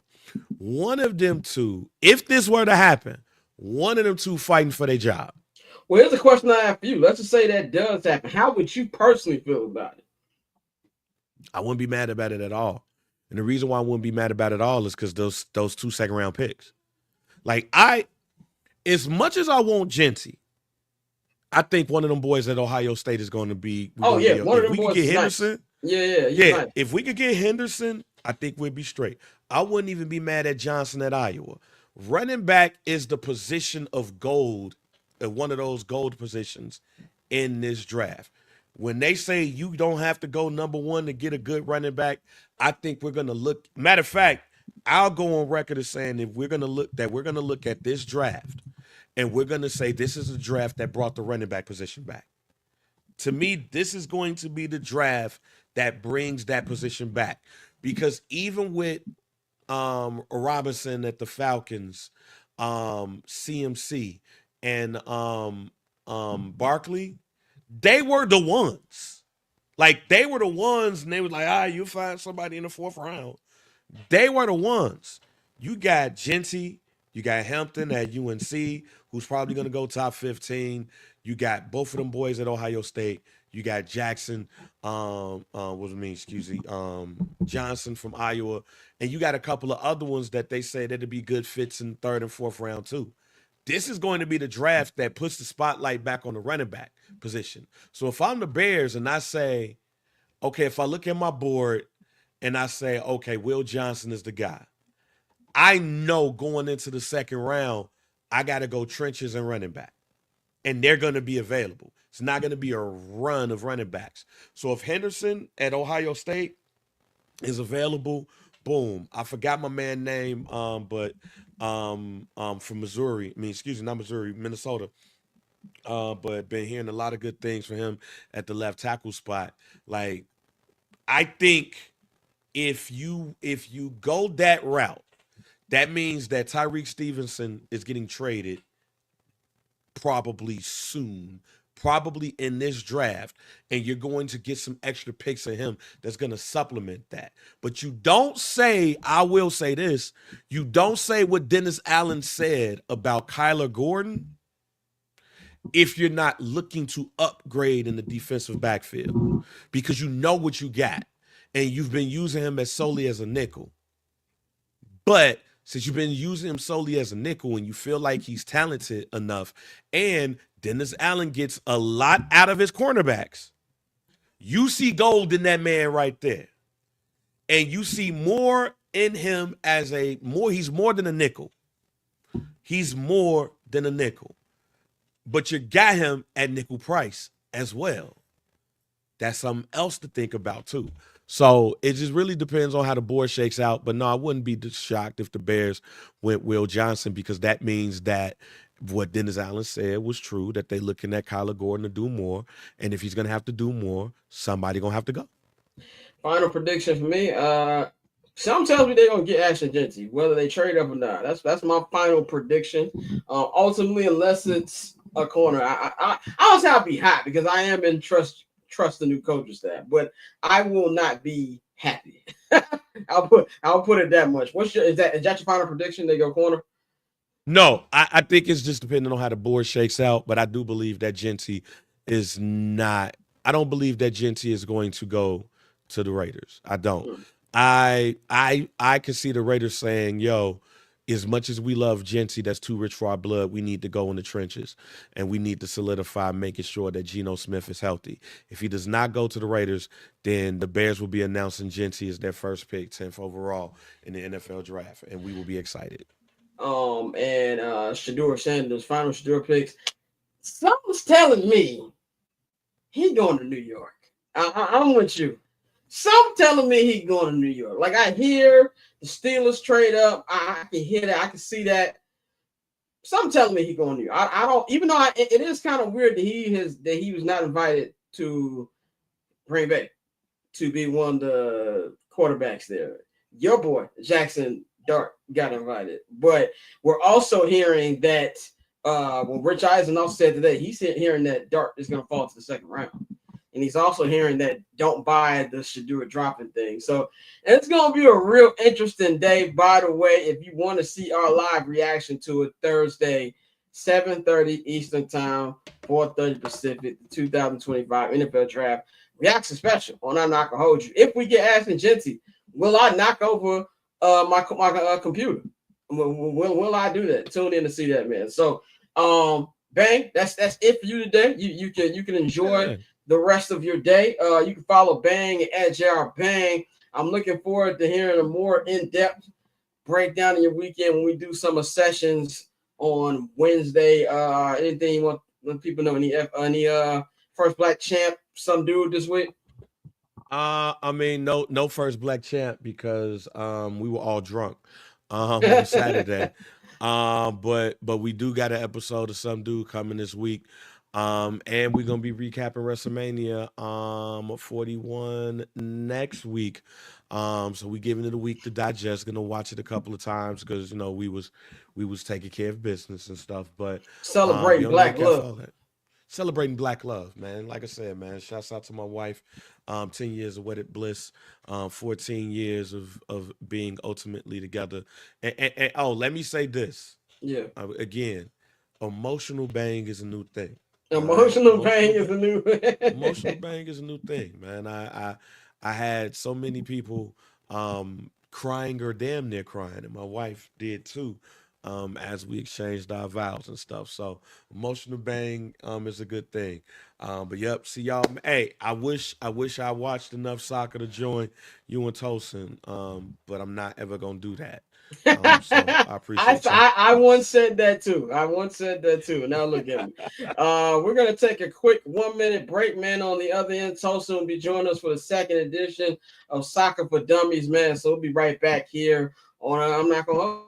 of them two, if this were to happen, one of them two fighting for their job. Well, here's a question I have for you. Let's just say that does happen. How would you personally feel about it? I wouldn't be mad about it at all. And the reason why I wouldn't be mad about it at all is because those 2 second-round picks. Like, as much as I want Jeanty, I think one of them boys at Ohio State is going to be. One of them boys is Henderson. Nice. Yeah. Nice. If we could get Henderson, I think we'd be straight. I wouldn't even be mad at Johnson at Iowa. Running back is the position of gold, one of those gold positions in this draft. When they say you don't have to go number 1 to get a good running back, I think we're going to look. Matter of fact, I'll go on record as saying if we're going to look at this draft, and we're going to say this is a draft that brought the running back position back. To me, this is going to be the draft that brings that position back. Because even with Robinson at the Falcons, CMC, and Barkley, they were the ones. Like, they were the ones, and they were like, you find somebody in the 4th round. They were the ones. You got Jeanty, you got Hampton at UNC, who's probably going to go top 15. You got both of them boys at Ohio State. You got Jackson, Johnson from Iowa. And you got a couple of other ones that they say that'd be good fits in 3rd and 4th round too. This is going to be the draft that puts the spotlight back on the running back position. So if I'm the Bears and I say, okay, if I look at my board and I say, okay, Will Johnson is the guy, I know going into the 2nd round, I got to go trenches and running back. And they're going to be available. It's not going to be a run of running backs. So if Henderson at Ohio State is available, boom. I forgot my man's name, but from Missouri. Not Missouri, Minnesota. But been hearing a lot of good things from him at the left tackle spot. Like, I think if you go that route, that means that Tyreek Stevenson is getting traded probably soon, probably in this draft, and you're going to get some extra picks of him that's going to supplement that. But you don't say, I will say this, you don't say what Dennis Allen said about Kyler Gordon if you're not looking to upgrade in the defensive backfield, because you know what you got, and you've been using him solely as a nickel. But since you've been using him solely as a nickel and you feel like he's talented enough, and Dennis Allen gets a lot out of his cornerbacks, you see gold in that man right there. And you see more in him he's more than a nickel. He's more than a nickel. But you got him at nickel price as well. That's something else to think about too. So it just really depends on how the board shakes out. But no, I wouldn't be shocked if the Bears went Will Johnson, because that means that what Dennis Allen said was true, that they're looking at Kyler Gordon to do more. And if he's going to have to do more, somebody going to have to go. Final prediction for me. Some tells me they're going to get Ashton Jeanty, whether they trade up or not. That's my final prediction. Ultimately, unless it's a corner, I don't say I'll be hot, because I am in trust the new coaching staff, but I will not be happy. I'll put it that much. Is that your final prediction? They go corner? No, I think it's just depending on how the board shakes out, but I do believe that Jeanty is not. I don't believe that Jeanty is going to go to the Raiders. I don't. I can see the Raiders saying, "Yo, as much as we love Jeanty, that's too rich for our blood. We need to go in the trenches, and we need to solidify making sure that Geno Smith is healthy." If he does not go to the Raiders, then the Bears will be announcing Jeanty as their first pick, 10th overall in the NFL draft, and we will be excited. And Shedeur Sanders, final Shedeur picks. Something's telling me he's going to New York. I'm with you. Something telling me he's going to New York. Like, I hear the Steelers trade up. I can hear that. I can see that. Something telling me he's going to New York. I don't, even though it is kind of weird that he was not invited to Green Bay to be one of the quarterbacks there. Your boy, Jackson Dart, got invited. But we're also hearing that when Rich Eisen also said today, he's hearing that Dart is going to fall to the second round. And he's also hearing that don't buy the Shedeur dropping thing. So it's going to be a real interesting day. By the way, if you want to see our live reaction to it, Thursday, 7:30 Eastern Time, 4:30 Pacific, the 2025 NFL Draft reaction special on I'm Not Gonna Hold You. If we get Ashton Jeanty, will I knock over my computer? Will I do that? Tune in to see that, man. So, Bang, that's it for you today. You can enjoy the rest of your day. You can follow Bang at JR Bang. I'm looking forward to hearing a more in-depth breakdown of your weekend when we do summer sessions on Wednesday. Anything you want people know? Any first black champ, some dude this week? I mean, no first black champ, because we were all drunk on Saturday. But we do got an episode of some dude coming this week. And we're gonna be recapping WrestleMania 41 next week. So we giving it a week to digest. Gonna watch it a couple of times, because we was taking care of business and stuff. But celebrating Black love. Celebrating Black love, man. Like I said, man, shouts out to my wife. 10 years of wedded bliss, 14 years of being ultimately together. And oh, let me say this. Yeah. Again, emotional bang is a new thing. Emotional bang is a new thing. Emotional bang is a new thing, man. I had so many people crying or damn near crying, and my wife did too, as we exchanged our vows and stuff. So emotional bang is a good thing. But yep, see y'all. Hey, I wish I watched enough soccer to join you and Tosin, but I'm not ever gonna do that. So I appreciate I once said that too. Now look at me. We're gonna take a quick 1-minute break, man. On the other end, Tosin will be joining us for the second edition of Soccer for Dummies, man. So we'll be right back here on I'm Not Gonna.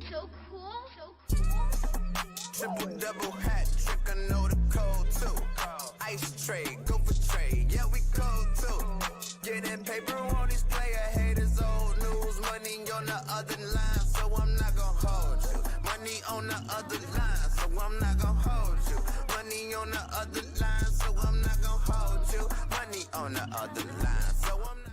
So cool. Triple double hat trick, I know the code too. Ice trade, go for trade, yeah we cold too. Getting paper on these player haters, old news. Money on the other line, so I'm not gonna hold you. Money on the other line, so I'm not gonna hold you. Money on the other line, so I'm not gonna hold you. Money on the other line, so I'm not.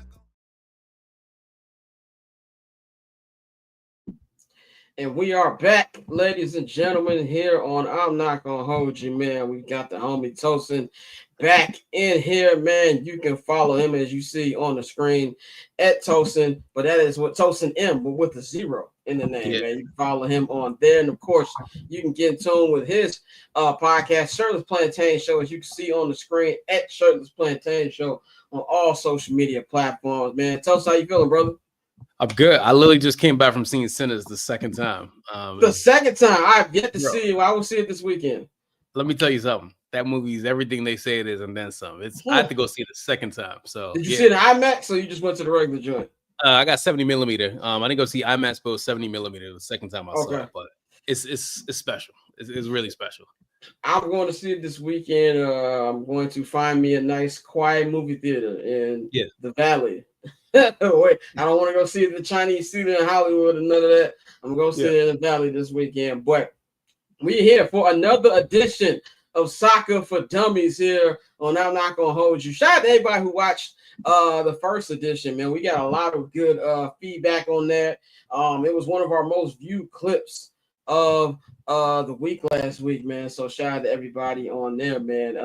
And we are back, ladies and gentlemen, here on I'm Not Gonna Hold You, man. We got the homie Tosin back in here, man. You can follow him, as you see on the screen, at Tosin, but that is what Tosin M, but with a 0 in the name, Yeah. man. You can follow him on there. And of course, you can get in tune with his podcast, Shirtless Plantain Show, as you can see on the screen at Shirtless Plantain Show on all social media platforms, man. Tell us how you feeling, brother. I'm good. I literally just came back from seeing Sinners the second time. The second time. I've yet to Bro. see it. I will see it this weekend. Let me tell you something. That movie is everything they say it is, and then some. I had to go see it the second time. So did you see it in IMAX, or you just went to the regular joint? I got 70 millimeter. I didn't go see IMAX, but 70 millimeter the second time I saw it. But it's special. It's really special. I'm going to see it this weekend. I'm going to find me a nice, quiet movie theater in the Valley. Wait, I don't want to go see the Chinese theater in Hollywood or none of that. I'm going to go see it in the Valley this weekend. But we're here for another edition of Soccer for Dummies here on I'm Not Gonna Hold You. Shout out to everybody who watched the first edition, man. We got a lot of good feedback on that. It was one of our most viewed clips of the week last week, man. So shout out to everybody on there, man.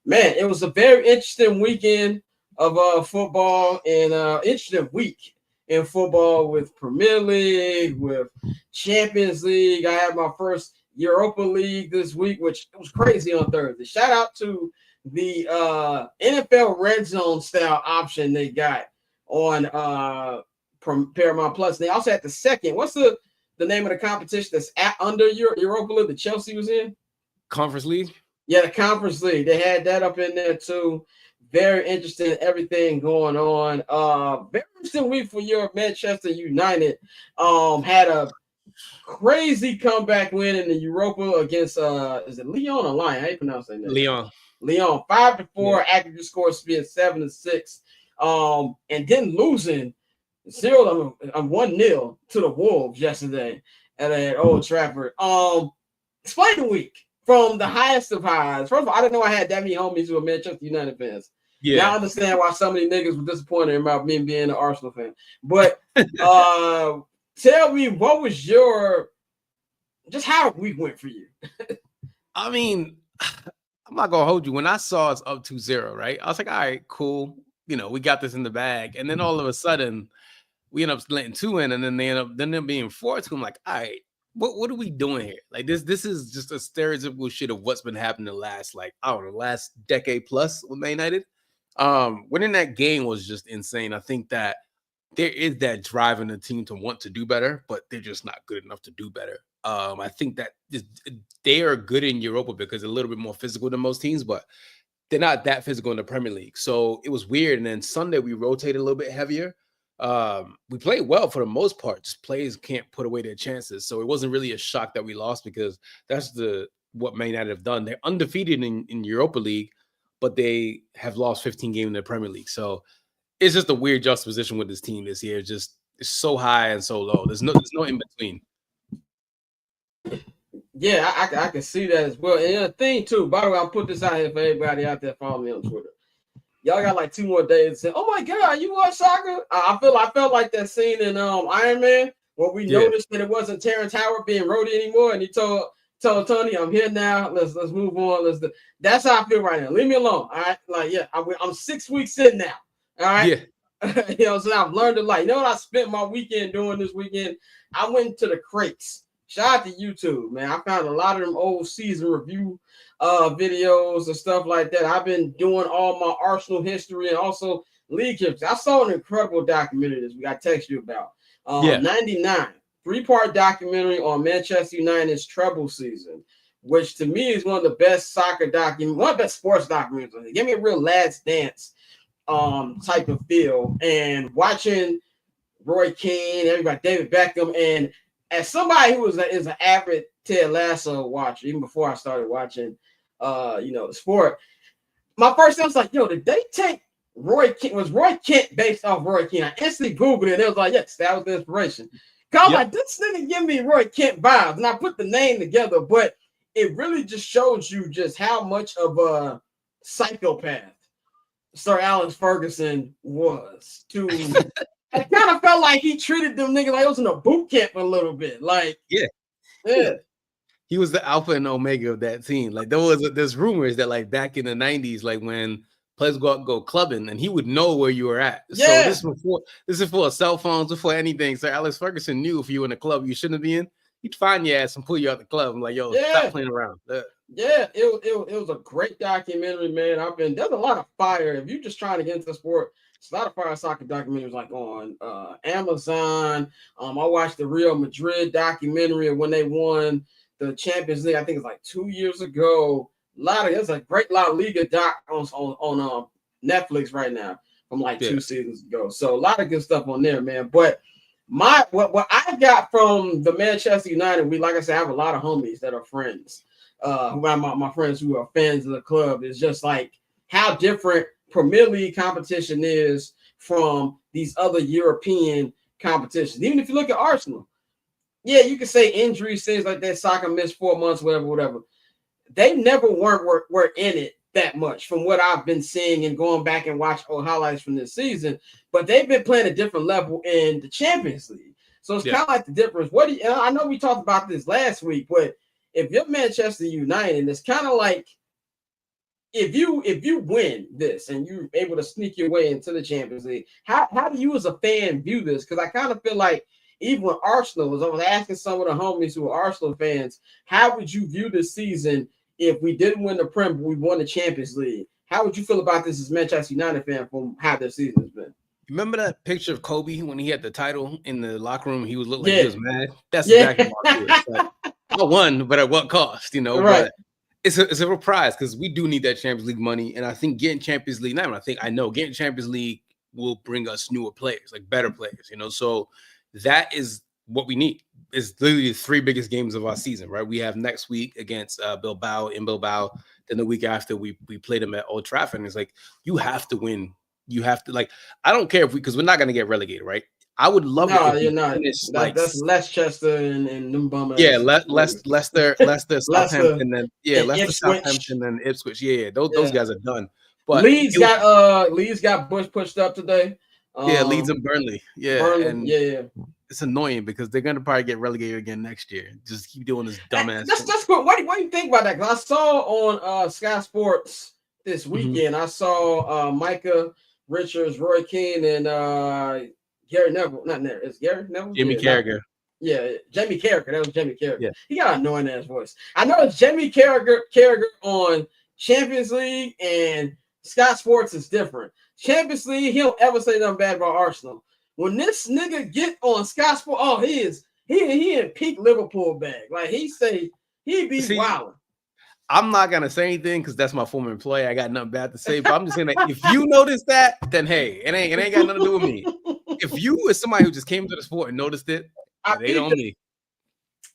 Man, it was a very interesting weekend of football and interesting week in football with Premier League, with Champions League. I had my first Europa League this week, which was crazy on Thursday. Shout out to the NFL Red Zone style option they got on Paramount Plus. They also had the second. What's the name of the competition that's under Europa League that Chelsea was in? Conference League? Yeah, the Conference League. They had that up in there too. Very interesting, everything going on. Very interesting week for your Manchester United. Had a crazy comeback win in the Europa against is it Lyon or Lyon? How you pronounce that? Lyon. 5-4, aggregate score being 7-6. And then losing 1-0 to the Wolves yesterday at Old Trafford. Explain the week from the highest of highs. First of all, I didn't know I had that many homies who are Manchester United fans. Yeah. Now I understand why so many niggas were disappointed about me being an Arsenal fan. But tell me, what was just how the week went for you? I mean, I'm not gonna hold you. When I saw it's up 2-0, right? I was like, all right, cool. You know, we got this in the bag. And then all of a sudden, we end up letting 2 in, and then they end up being 4-2. I'm like, all right, what are we doing here? Like this is just a stereotypical shit of what's been happening the last, like, I don't know, last decade plus with Man United. Winning that game was just insane. I think that there is that drive in the team to want to do better, but they're just not good enough to do better. I think that they are good in Europa because they're a little bit more physical than most teams, but they're not that physical in the Premier League. So it was weird. And then Sunday we rotated a little bit heavier. We played well for the most part. Just players can't put away their chances. So it wasn't really a shock that we lost because that's what Man United have done. They're undefeated in Europa League, but they have lost 15 games in the Premier League. So it's just a weird juxtaposition with this team this year. It's so high and so low. There's no in between. Yeah, I can see that as well. And the thing too, by the way, I'll put this out here for everybody out there following me on Twitter. Y'all got like 2 more days to say, oh my God, you watch soccer? I felt like that scene in Iron Man where we noticed that it wasn't Terrence Howard being Rhodey anymore, and he told Tony, I'm here now. Let's move on. That's how I feel right now. Leave me alone. All right. Like, yeah, I'm 6 weeks in now. All right. Yeah. So I've learned a lot. You know what I spent my weekend doing this weekend? I went to the crates. Shout out to YouTube, man. I found a lot of them old season review videos and stuff like that. I've been doing all my Arsenal history and also league history. I saw an incredible documentary this week I text you about. 99, 3-part documentary on Manchester United's treble season, which to me is one of the best soccer documentaries, one of the best sports documentaries. It gave me a real Last Dance type of feel. And watching Roy Keane, everybody, David Beckham, and as somebody who is an avid Ted Lasso watcher, even before I started watching, the sport, my first thing was like, yo, did they take Roy Kent? Was Roy Kent based off Roy Keane? I instantly Googled it, and it was like, yes, that was the inspiration. Cause I'm like, this nigga give me Roy Kent vibes, and I put the name together, but it really just shows you just how much of a psychopath Sir Alex Ferguson was to. I kind of felt like he treated them niggas like it was in a boot camp a little bit. Like, yeah. He was the alpha and omega of that team. Like, there's rumors that like back in the 90s, like when players go clubbing, and he would know where you were at. Yeah. So this is before cell phones, before anything. So Alex Ferguson knew if you were in a club you shouldn't be in, he'd find your ass and pull you out the club. I'm like, yo, stop playing around. Yeah, it was a great documentary, man. There's a lot of fire. If you're just trying to get into the sport, there's a lot of fire soccer documentaries like on Amazon. I watched the Real Madrid documentary when they won the Champions League. I think it's like 2 years ago. There's a great La Liga doc on Netflix right now from like 2 seasons ago. So a lot of good stuff on there, man. But what I got from the Manchester United, like I said, I have a lot of homies that are friends. My friends who are fans of the club, is just like how different Premier League competition is from these other European competitions. Even if you look at Arsenal, yeah, you can say injuries, things like that. Saka missed 4 months, whatever. They never were in it that much from what I've been seeing and going back and watch highlights from this season. But they've been playing a different level in the Champions League. So it's kind of like the difference. I know we talked about this last week, but if you're Manchester United, it's kind of like if you win this and you're able to sneak your way into the Champions League, how do you as a fan view this? Because I kind of feel like even when Arsenal was, I was asking some of the homies who are Arsenal fans, how would you view this season if we didn't win the Prem, but we won the Champions League? How would you feel about this as a Manchester United fan from how their season has been? Remember that picture of Kobe when he had the title in the locker room? He was looking like he was mad. That's exactly what it is. Like, I won, but at what cost? Right. But it's a real prize because we do need that Champions League money. And I think getting Champions League, getting Champions League will bring us newer players, like better players, So that is what we need. It's literally the 3 biggest games of our season, right? We have next week against Bilbao in Bilbao. Then the week after we play them at Old Trafford. And it's like, you have to win. You have to, I don't care because we're not going to get relegated, right? I would love it. No, you're not. That's Leicester and them bummers. Yeah, Leicester, Southampton, and Leicester, Southampton, and Ipswich. Yeah, those guys are done. But Leeds got Bush pushed up today. Leeds and Burnley. Yeah, Burnley, it's annoying because they're gonna probably get relegated again next year. Just keep doing this dumbass. That's cool. What do you think about that? Because I saw on Sky Sports this weekend, I saw Micah Richards, Roy Keane, and Gary Neville. Not there. Is Gary Neville? Jimmy Carragher. Jamie Carragher. That was Jamie Carragher. Yeah. He got an annoying ass voice. I know it's Jamie Carragher on Champions League, and Sky Sports is different. Champions League, he don't ever say nothing bad about Arsenal. When this nigga get on Sky Sports, he in peak Liverpool bag. Like he be wilding. I'm not gonna say anything because that's my former employee. I got nothing bad to say, but I'm just saying that if you notice that, then hey, it ain't got nothing to do with me. If you as somebody who just came to the sport and noticed it, they don't me.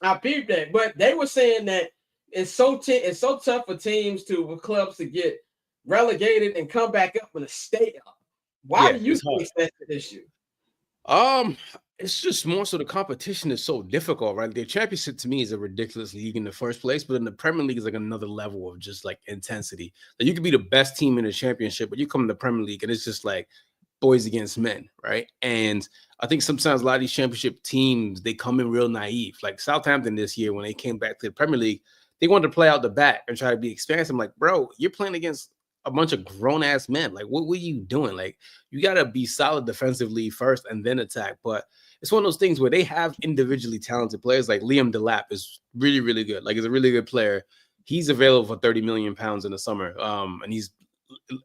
I peeped that, but they were saying that it's so tough for clubs to get relegated and come back up and stay up. Why do you think that's an issue? It's just more so the competition is so difficult, right? The championship to me is a ridiculous league in the first place, but in the Premier League is like another level of just like intensity. Like you could be the best team in the championship, but you come to the Premier League and it's just like boys against men, right? And I think sometimes a lot of these championship teams, they come in real naive. Like Southampton this year, when they came back to the Premier League, they wanted to play out the back and try to be expansive. I'm like, bro, you're playing against a bunch of grown-ass men. Like, what were you doing? Like, you got to be solid defensively first and then attack. But it's one of those things where they have individually talented players. Like Liam Delap is really, really good. Like, he's a really good player. He's available for 30 million pounds in the summer. And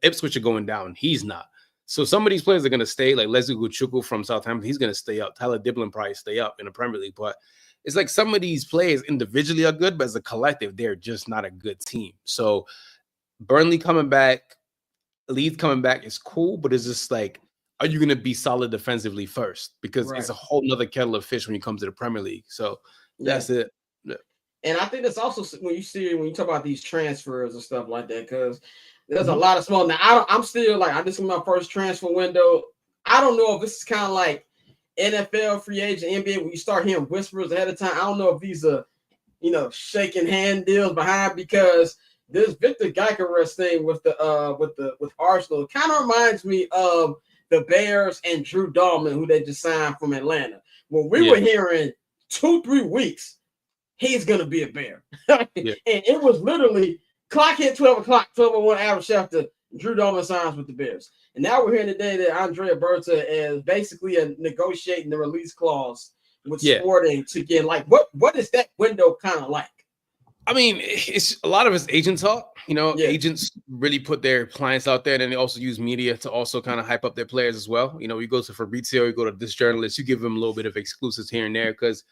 Ipswich are going down. He's not. So some of these players are going to stay. Like Leslie Guchuku from Southampton, he's going to stay up. Tyler Diblin probably stay up in the Premier League. But it's like some of these players individually are good, but as a collective, they're just not a good team. So Burnley coming back, Leeds coming back is cool, but it's just like, are you going to be solid defensively first? Because it's a whole nother kettle of fish when you come to the Premier League. So that's it. Yeah. And I think that's also when you talk about these transfers and stuff like that, because there's a lot of small. Now I'm still like, this is my first transfer window. I don't know if this is kind of like NFL free agent, NBA, when you start hearing whispers ahead of time. I don't know if these are, shaking hand deals behind, because this Victor Gyökeres thing with Arsenal kind of reminds me of the Bears and Drew Dahlman, who they just signed from Atlanta. When we were hearing 2-3 weeks, he's gonna be a Bear. And it was literally clock hit 12 o'clock, 12:01 hours after Drew Dolan signs with the Bears. And now we're hearing today that Andrea Berta is basically negotiating the release clause with Sporting to get like what is that window kind of like? I mean, it's a lot of it's agent talk. Agents really put their clients out there, and then they also use media to also kind of hype up their players as well. You go to Fabrizio, you go to this journalist, you give them a little bit of exclusives here and there because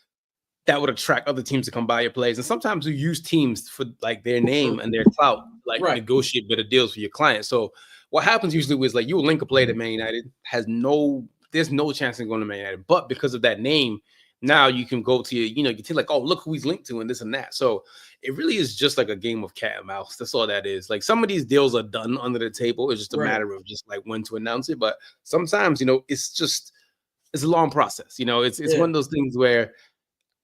that would attract other teams to come buy your players. And sometimes you use teams for like their name and their clout, like negotiate better deals for your clients. So what happens usually is like you will link a player to Man United, there's no chance of going to Man United, but because of that name, now you can go to you can tell like, oh, look who he's linked to and this and that. So it really is just like a game of cat and mouse. That's all that is. Like some of these deals are done under the table. It's just a matter of just like when to announce it. But sometimes, it's a long process. It's one of those things where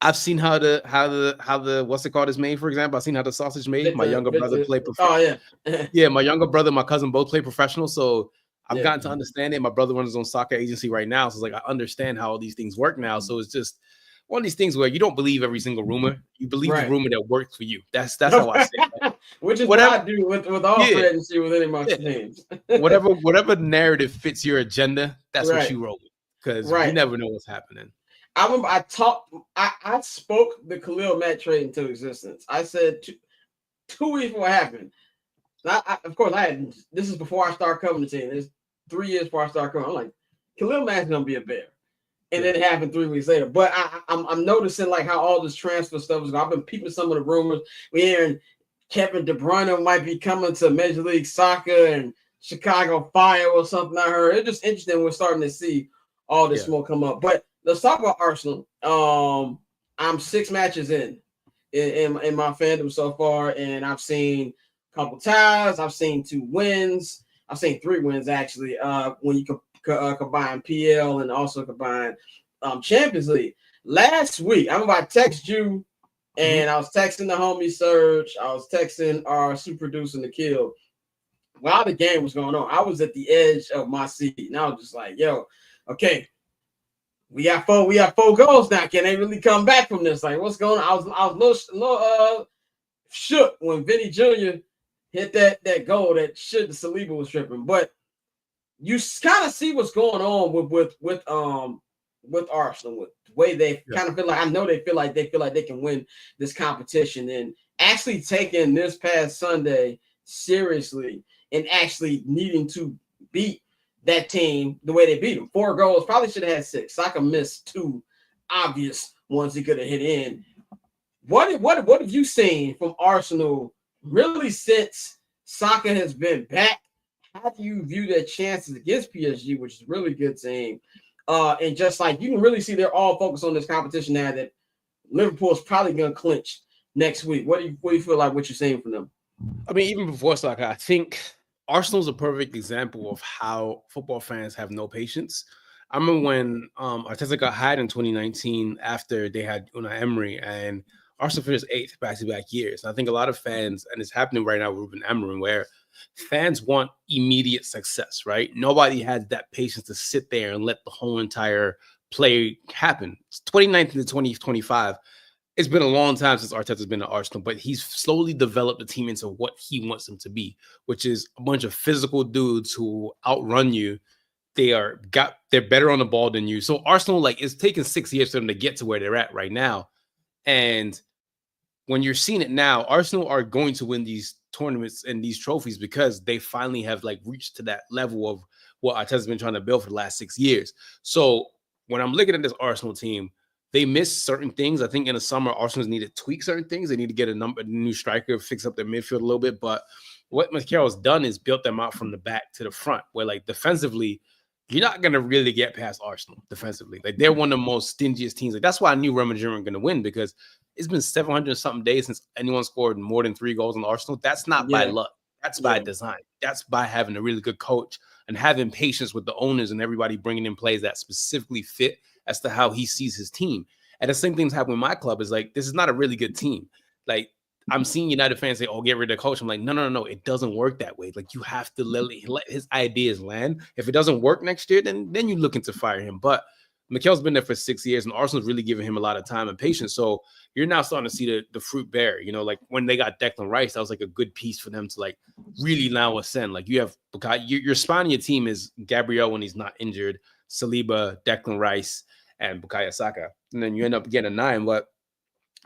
I've seen how the what's it called is made, for example. I've seen how the sausage made. My younger brother played professional. Oh, yeah. My younger brother, my cousin both play professional. So I've gotten to understand it. My brother runs his own soccer agency right now. So it's like I understand how all these things work now. So it's just one of these things where you don't believe every single rumor. You believe the rumor that works for you. That's how I say it. Which is what I do with all free agency with any of my teams. whatever narrative fits your agenda, that's what you roll with. Because you never know what's happening. I remember I spoke the Khalil Mack trade into existence. I said 2 weeks before it happened. Of course, this is before I started covering the team. It's 3 years before I started covering. I'm like, Khalil Mack's gonna be a Bear. And then it happened 3 weeks later. But I'm noticing like how all this transfer stuff is going. I've been peeping some of the rumors. We're hearing Kevin De Bruyne might be coming to Major League Soccer and Chicago Fire or something. I heard it's just interesting. We're starting to see all this smoke come up. But let's talk about Arsenal. I'm 6 matches in my fandom so far, and I've seen a couple ties. I've seen 2 wins. I've seen 3 wins actually. When you combine PL and also combine Champions League. Last week, I'm about to text you, and I was texting the homie Serge. I was texting our super producer Nikhil. While the game was going on, I was at the edge of my seat, and I was just like, "Yo, okay, we got 4 goals now. Can they really come back from this? Like, what's going on?" I was a little shook when Vinny Jr. hit that goal that the Saliba was tripping, but you kind of see what's going on with Arsenal, with the way they kind of feel like. I know they feel like they can win this competition, and actually taking this past Sunday seriously and actually needing to beat that team the way they beat them. 4 goals, probably should have had 6. Saka missed 2 obvious ones he could have hit in. What have you seen from Arsenal really since Saka has been back? How do you view their chances against PSG, which is a really good team? And just like you can really see they're all focused on this competition now that Liverpool is probably going to clinch next week. What do you feel like what you're seeing from them? I mean, even before Saka, I think Arsenal's a perfect example of how football fans have no patience. I remember when Arteta got hired in 2019 after they had Unai Emery, and Arsenal finished 8th back-to-back years. And I think a lot of fans, and it's happening right now with Ruben Amorim, where fans want immediate success, right? Nobody has that patience to sit there and let the whole entire play happen. It's 2019 to 2025. It's been a long time since Arteta's been at Arsenal, but he's slowly developed the team into what he wants them to be, which is a bunch of physical dudes who outrun you. They're better on the ball than you. So Arsenal, like, it's taken 6 years for them to get to where they're at right now. And when you're seeing it now, Arsenal are going to win these tournaments and these trophies because they finally have like reached to that level of what Arteta's been trying to build for the last 6 years. So when I'm looking at this Arsenal team, they missed certain things. I think in the summer, Arsenal's need to tweak certain things. They need to get a new striker, fix up their midfield a little bit. But what Mikel's done is built them out from the back to the front, where like defensively, you're not going to really get past Arsenal defensively. Like they're one of the most stingiest teams. Like that's why I knew Real Madrid weren't going to win, because it's been 700 something days since anyone scored more than 3 goals on Arsenal. That's not by luck. That's by design. That's by having a really good coach and having patience with the owners and everybody bringing in plays that specifically fit as to how he sees his team. And the same thing's happening with my club. Is like, this is not a really good team. Like I'm seeing United fans say, "Oh, get rid of the coach." I'm like, no. It doesn't work that way. Like you have to let his ideas land. If it doesn't work next year, then you're looking to fire him. But Mikel's been there for 6 years, and Arsenal's really giving him a lot of time and patience. So you're now starting to see the fruit bear. You know, like when they got Declan Rice, that was like a good piece for them to like really now ascend. Like you have your spine in your team is Gabriel when he's not injured, Saliba, Declan Rice, and Bukayo Saka, and then you end up getting a 9. But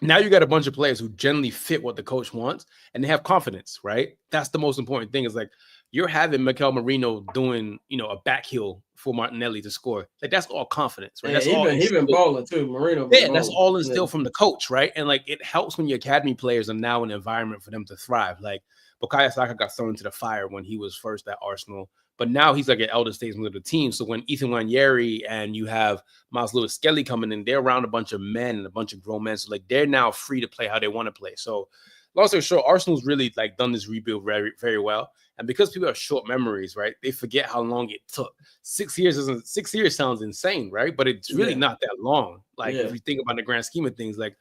now you got a bunch of players who generally fit what the coach wants, and they have confidence, right? That's the most important thing. Is like you're having Mikel Merino doing, you know, a back heel for Martinelli to score. Like that's all confidence, right? Yeah, That's all. he been balling too, Marino. Yeah, that's all instilled from the coach, right? And like it helps when your academy players are now in an environment for them to thrive. Like Bukayo Saka got thrown into the fire when he was first at Arsenal, but now he's like an elder statesman of the team. So when Ethan Nwaneri and you have Miles Lewis Skelly coming in, they're around a bunch of men and a bunch of grown men. So like they're now free to play how they want to play. So long story short, Arsenal's really like done this rebuild very, very well. And because people have short memories, right? They forget how long it took. 6 years isn't 6 years sounds insane, right? But it's really not that long. Like if you think about the grand scheme of things, like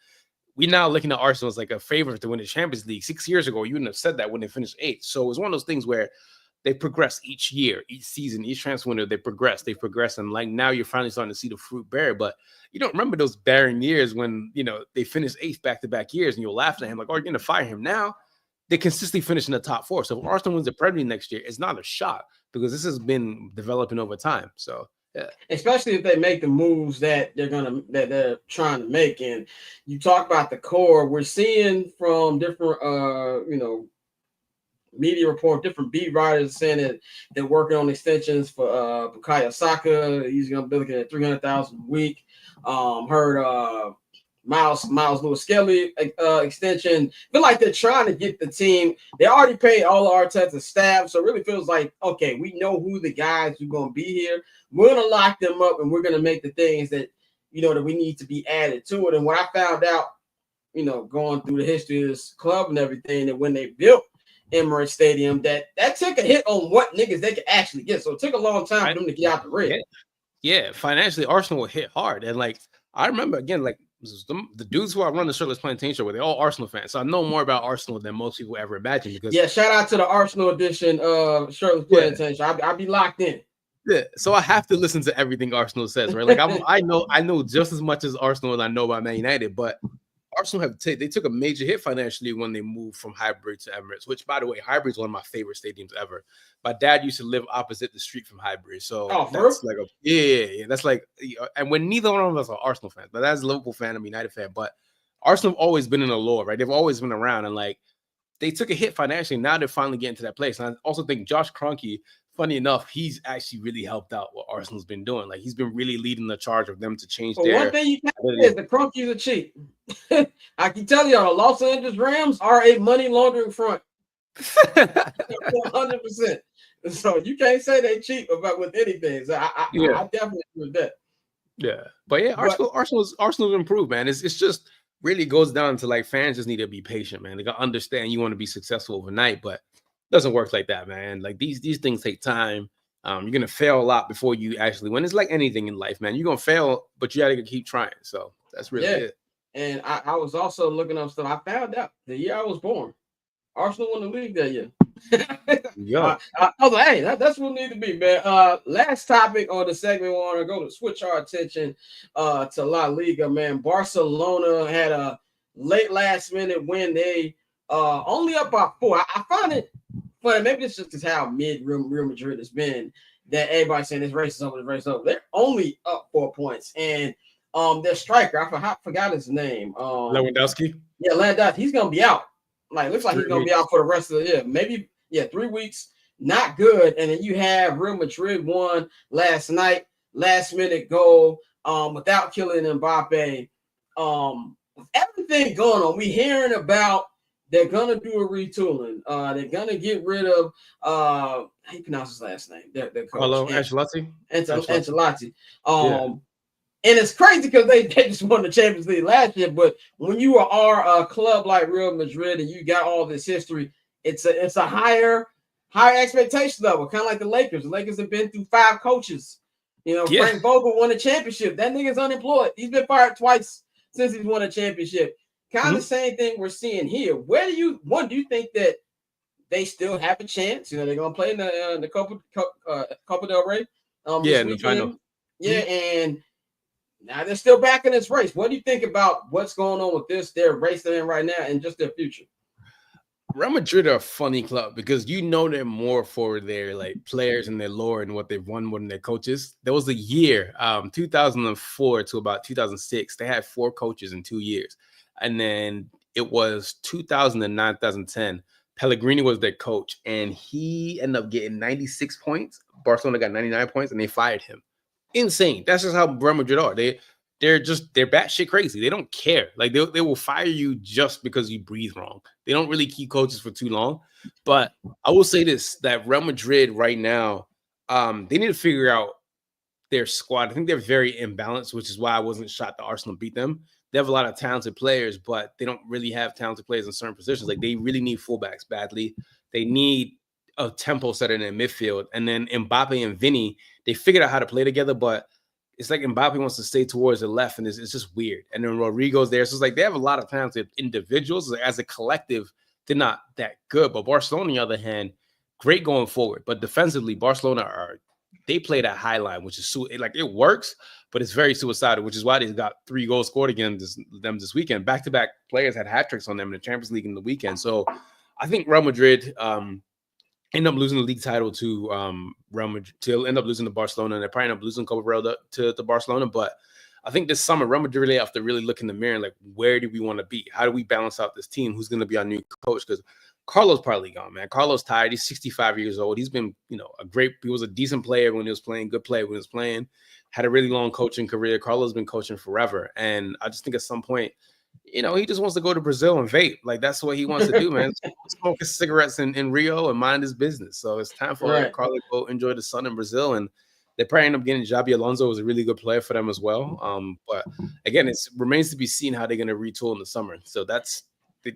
we now looking at Arsenal as like a favorite to win the Champions League. 6 years ago, you wouldn't have said that when they finished 8th. So it's one of those things where they progress each year, each season, each transfer window. They progress, and like now you're finally starting to see the fruit bear. But you don't remember those barren years when you know they finished 8th back-to-back years, and you'll laugh at him like, "Oh, you're gonna fire him now." They consistently finish in the top 4. So if Arsenal wins the Premier League next year, it's not a shock because this has been developing over time. So yeah, especially if they make the moves that they're trying to make. And you talk about the core, we're seeing from different media report, different beat writers saying that they're working on extensions for Bukayo Saka. He's going to be looking at $300,000 a week. Heard Miles Lewis Skelly extension. Feel like they're trying to get the team. They already paid all of Arteta's staff, so it really feels like, okay, we know who the guys who are going to be here. We're going to lock them up, and we're going to make the things that, you know, that we need to be added to it. And what I found out, you know, going through the history of this club and everything, that when they built Emirates Stadium, that took a hit on what niggas they could actually get. So it took a long time for them to get out the red. Yeah, financially, Arsenal hit hard. And like, I remember, again, like, the dudes who I run the Shirtless Plantain show with, they're all Arsenal fans. So I know more about Arsenal than most people ever imagine. Because shout out to the Arsenal edition of Shirtless Plantain show. I'll be locked in. Yeah, so I have to listen to everything Arsenal says, right? Like I know just as much as Arsenal as I know about Man United, but Arsenal they took a major hit financially when they moved from Highbury to Emirates, which, by the way, Highbury is one of my favorite stadiums ever. My dad used to live opposite the street from Highbury, so that's like that's like, and when neither one of us are Arsenal fans, but as a Liverpool fan, I'm a United fan, but Arsenal have always been in the lore, right? They've always been around, and like they took a hit financially. Now they're finally getting to that place. And I also think Josh Kroenke, funny enough, he's actually really helped out what Arsenal's been doing. Like he's been really leading the charge of them to change their. One thing you can say is the Kroenkes are cheap. I can tell y'all, the Los Angeles Rams are a money laundering front. 100%. So you can't say they cheap about with anything. So I definitely agree with that. Yeah, but yeah, Arsenal's improved, man. It's just really goes down to like fans just need to be patient, man. They gotta understand you want to be successful overnight, but it doesn't work like that, man. Like these things take time. You're gonna fail a lot before you actually win. It's like anything in life, man. You're gonna fail, but you gotta keep trying. So that's really it. And I was also looking up stuff. I found out the year I was born, Arsenal won the league that year. I was like, hey, that's what we need to be, man. Last topic on the segment, we want to go to switch our attention to La Liga, man. Barcelona had a late last minute win. They only up by 4. I find it funny. Maybe it's just how mid Real Madrid has been, that everybody's saying this race is over. They're only up 4 points, and their striker, I forgot his name. Lewandowski. Yeah, Lewandowski. He's gonna be out. Like, looks like he's gonna be out for the rest of the year. Maybe 3 weeks. Not good. And then you have Real Madrid won last night, last minute goal, without killing Mbappe. With everything going on, we hearing about they're gonna do a retooling. They're gonna get rid of how you pronounce his last name? Their coach, Ancelotti. Ancelotti. And it's crazy because they just won the Champions League last year. But when you are a club like Real Madrid and you got all this history, it's a higher expectation level, kind of like the Lakers. The Lakers have been through 5 coaches. You know, Frank Vogel won a championship. That nigga's unemployed. He's been fired twice since he's won a championship. Kind of the same thing we're seeing here. Do you think that they still have a chance? You know, they're gonna play in the Copa del Rey. In the final. Yeah, and Now they're still back in this race. What do you think about what's going on with this? They're racing in right now and just their future. Real Madrid are a funny club because you know they're more for their like players and their lore and what they've won more than their coaches. There was a year, 2004 to about 2006. They had 4 coaches in 2 years, and then it was 2009, 2010. Pellegrini was their coach, and he ended up getting 96 points. Barcelona got 99 points, and they fired him. Insane. That's just how Real Madrid are. They're batshit crazy. They don't care. Like they will fire you just because you breathe wrong. They don't really keep coaches for too long. But I will say this: that Real Madrid right now, they need to figure out their squad. I think they're very imbalanced, which is why I wasn't shocked that Arsenal beat them. They have a lot of talented players, but they don't really have talented players in certain positions. Like they really need fullbacks badly. They need a tempo setter in their midfield, and then Mbappe and Vinny, they figured out how to play together, but it's like Mbappe wants to stay towards the left, and it's just weird. And then Rodrigo's there. So it's like they have a lot of talented individuals. As a collective, they're not that good. But Barcelona, on the other hand, great going forward. But defensively, Barcelona they play that high line, which is like it works, but it's very suicidal, which is why they got 3 goals scored against them this weekend. Back-to-back players had hat tricks on them in the Champions League in the weekend. So I think Real Madrid end up losing the league title to Real Madrid, to end up losing to Barcelona, and they probably end up losing Copa Real to Barcelona. But I think this summer, Real Madrid really have to really look in the mirror and like, where do we want to be? How do we balance out this team? Who's going to be our new coach? Because Carlos probably gone, man. Carlos tired. He's 65 years old. He's been, he was a decent player when he was playing, good player when he was playing, had a really long coaching career. Carlos has been coaching forever. And I just think at some point, he just wants to go to Brazil and vape. Like, that's what he wants to do, man. Smoke his cigarettes in Rio and mind his business. So it's time for Carlos to go enjoy the sun in Brazil. And they probably end up getting Xabi Alonso, was a really good player for them as well. But again, it remains to be seen how they're going to retool in the summer. So that's.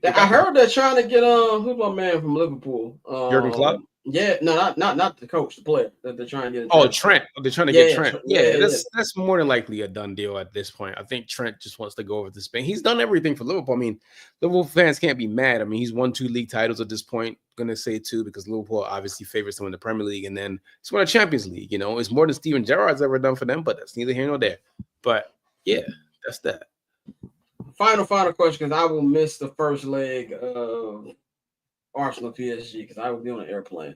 I heard they're trying to get who's my man from Liverpool? Jurgen Klopp. Yeah, no, not the coach, the player that they're trying to get. Oh, Trent. They're trying to get Trent. That's more than likely a done deal at this point. I think Trent just wants to go over to Spain. He's done everything for Liverpool. I mean, Liverpool fans can't be mad. I mean, he's won 2 league titles at this point. Going to say 2 because Liverpool obviously favorites him in the Premier League, and then he's won a Champions League. It's more than Steven Gerrard's ever done for them, but that's neither here nor there. But yeah, that's that. Final question, because I will miss the first leg of Arsenal PSG because I will be on an airplane.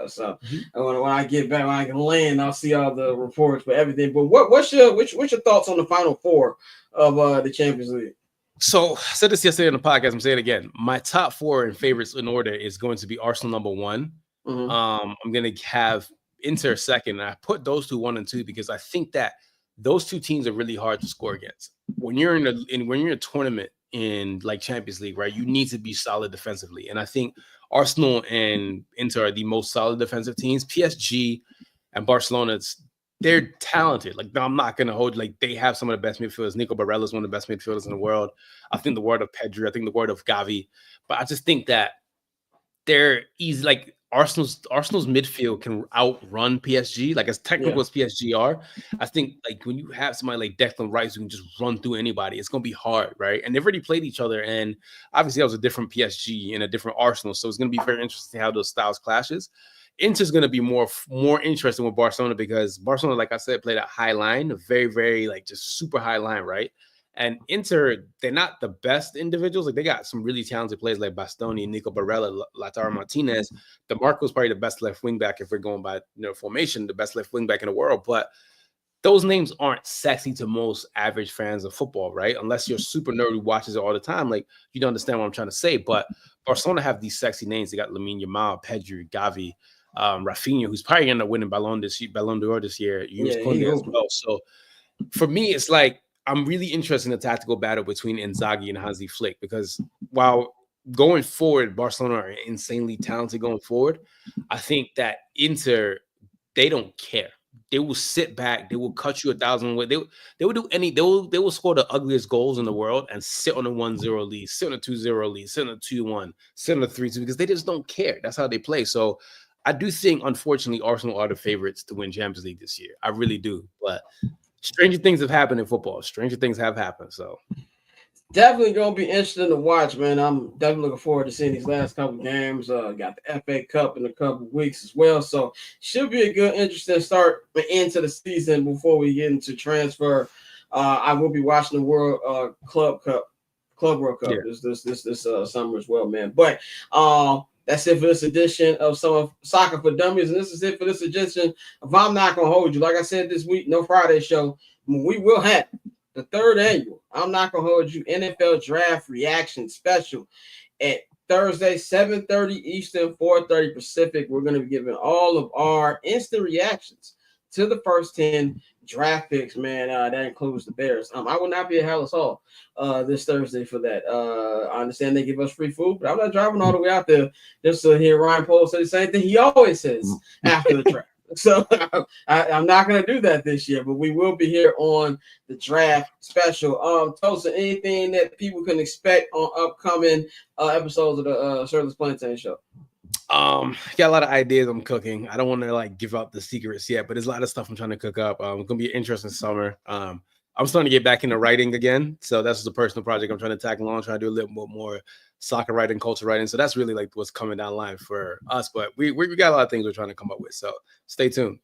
So when I get back, when I can land, I'll see all the reports for everything. But what's your thoughts on the Final 4 of the Champions League? So I said this yesterday on the podcast. I'm saying it again. My top 4 and favorites in order is going to be Arsenal number 1. Mm-hmm. I'm going to have Inter second. And I put those 2 1 and 2 because I think that those 2 teams are really hard to score against. When you're in a tournament in like Champions League, right, you need to be solid defensively. And I think Arsenal and Inter are the most solid defensive teams. PSG and Barcelona, they're talented. Like, I'm not going to hold, like, they have some of the best midfielders. Nico Barella is one of the best midfielders in the world. I think the word of Pedri, I think the word of Gavi. But I just think that they're easy. Like, Arsenal's midfield can outrun PSG. Like, as technical as PSG are, I think like when you have somebody like Declan Rice who can just run through anybody, it's gonna be hard, right? And they've already played each other, and obviously that was a different PSG and a different Arsenal, so it's gonna be very interesting how those styles clashes. Inter's gonna be more interesting with Barcelona because Barcelona, like I said, played a high line, a very, very like just super high line, right? And Inter, they're not the best individuals. Like, they got some really talented players like Bastoni, Nico Barella, Lautaro Martinez. DeMarco's probably the best left wing back if we're going by formation, the best left wing back in the world. But those names aren't sexy to most average fans of football, right? Unless you're super nerd who watches it all the time, like, you don't understand what I'm trying to say. But Barcelona have these sexy names. They got Lamine Yamal, Pedri, Gavi, Rafinha, who's probably going to win Ballon d'Or this year. Koundé as well. So for me, it's like, I'm really interested in the tactical battle between Inzaghi and Hansi Flick because while going forward, Barcelona are insanely talented going forward, I think that Inter, they don't care. They will sit back. They will cut you 1,000 ways. They will do any. They will score the ugliest goals in the world and sit on a 1-0 lead, sit on a 2-0 lead, sit on a 2-1, sit on a 3-2 because they just don't care. That's how they play. So I do think, unfortunately, Arsenal are the favorites to win Champions League this year. I really do, but. Stranger things have happened in football. Stranger things have happened. So definitely gonna be interesting to watch, man. I'm definitely looking forward to seeing these last couple games. Got the FA Cup in a couple weeks as well, so should be a good, interesting start into the season before we get into transfer I will be watching the World Club World Cup this summer as well, man. But that's it for this edition of Soccer for Dummies, and this is it for this edition of I'm Not Gonna Hold You. Like I said this week, no Friday show. We will have the third annual I'm Not Gonna Hold You NFL Draft Reaction Special at Thursday, 7:30 Eastern, 4:30 Pacific. We're going to be giving all of our instant reactions to the first 10 draft picks, man. That includes the Bears. I will not be at Hallis Hall this Thursday for that. I understand they give us free food, but I'm not driving all the way out there just to hear Ryan Poles say the same thing he always says after the draft. So I'm not going to do that this year, but we will be here on the draft special. Tosin, anything that people can expect on upcoming episodes of the Shirtless Plantain Show? Got a lot of ideas I'm cooking. I don't want to like give out the secrets yet, but there's a lot of stuff I'm trying to cook up. It's gonna be an interesting summer. I'm starting to get back into writing again, so that's just a personal project I'm trying to tackle on, trying to do a little bit more soccer writing, culture writing. So that's really like what's coming down the line for us. But we got a lot of things we're trying to come up with. So stay tuned.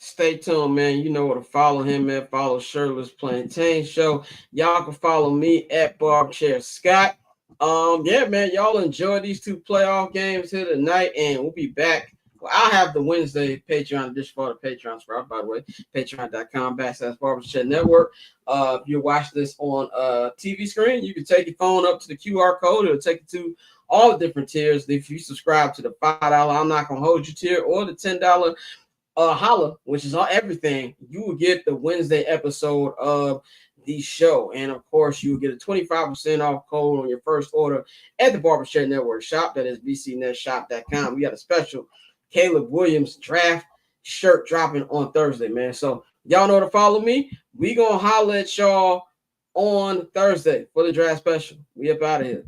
Stay tuned, man. You know where to follow him at. Follow Shirtless Plantain Show. Y'all can follow me at Barber Scott. Yeah, man, y'all enjoy these two playoff games here tonight, and we'll be back. Well, I'll have the Wednesday Patreon edition for the Patreon sprout, by the way, patreon.com/Barbershop Network. If you're watching this on TV screen, you can take your phone up to the QR code. It'll take you to all the different tiers. If you subscribe to the $5 I'm Not Gonna Hold You tier or the $10 holla, which is on everything, you will get the Wednesday episode of the show. And of course, you will get a 25% off code on your first order at the Barbershop Network shop. That is bcnetshop.com. We got a special Caleb Williams draft shirt dropping on Thursday, man. So y'all know to follow me. We gonna holler at y'all on Thursday for the draft special. We up out of here.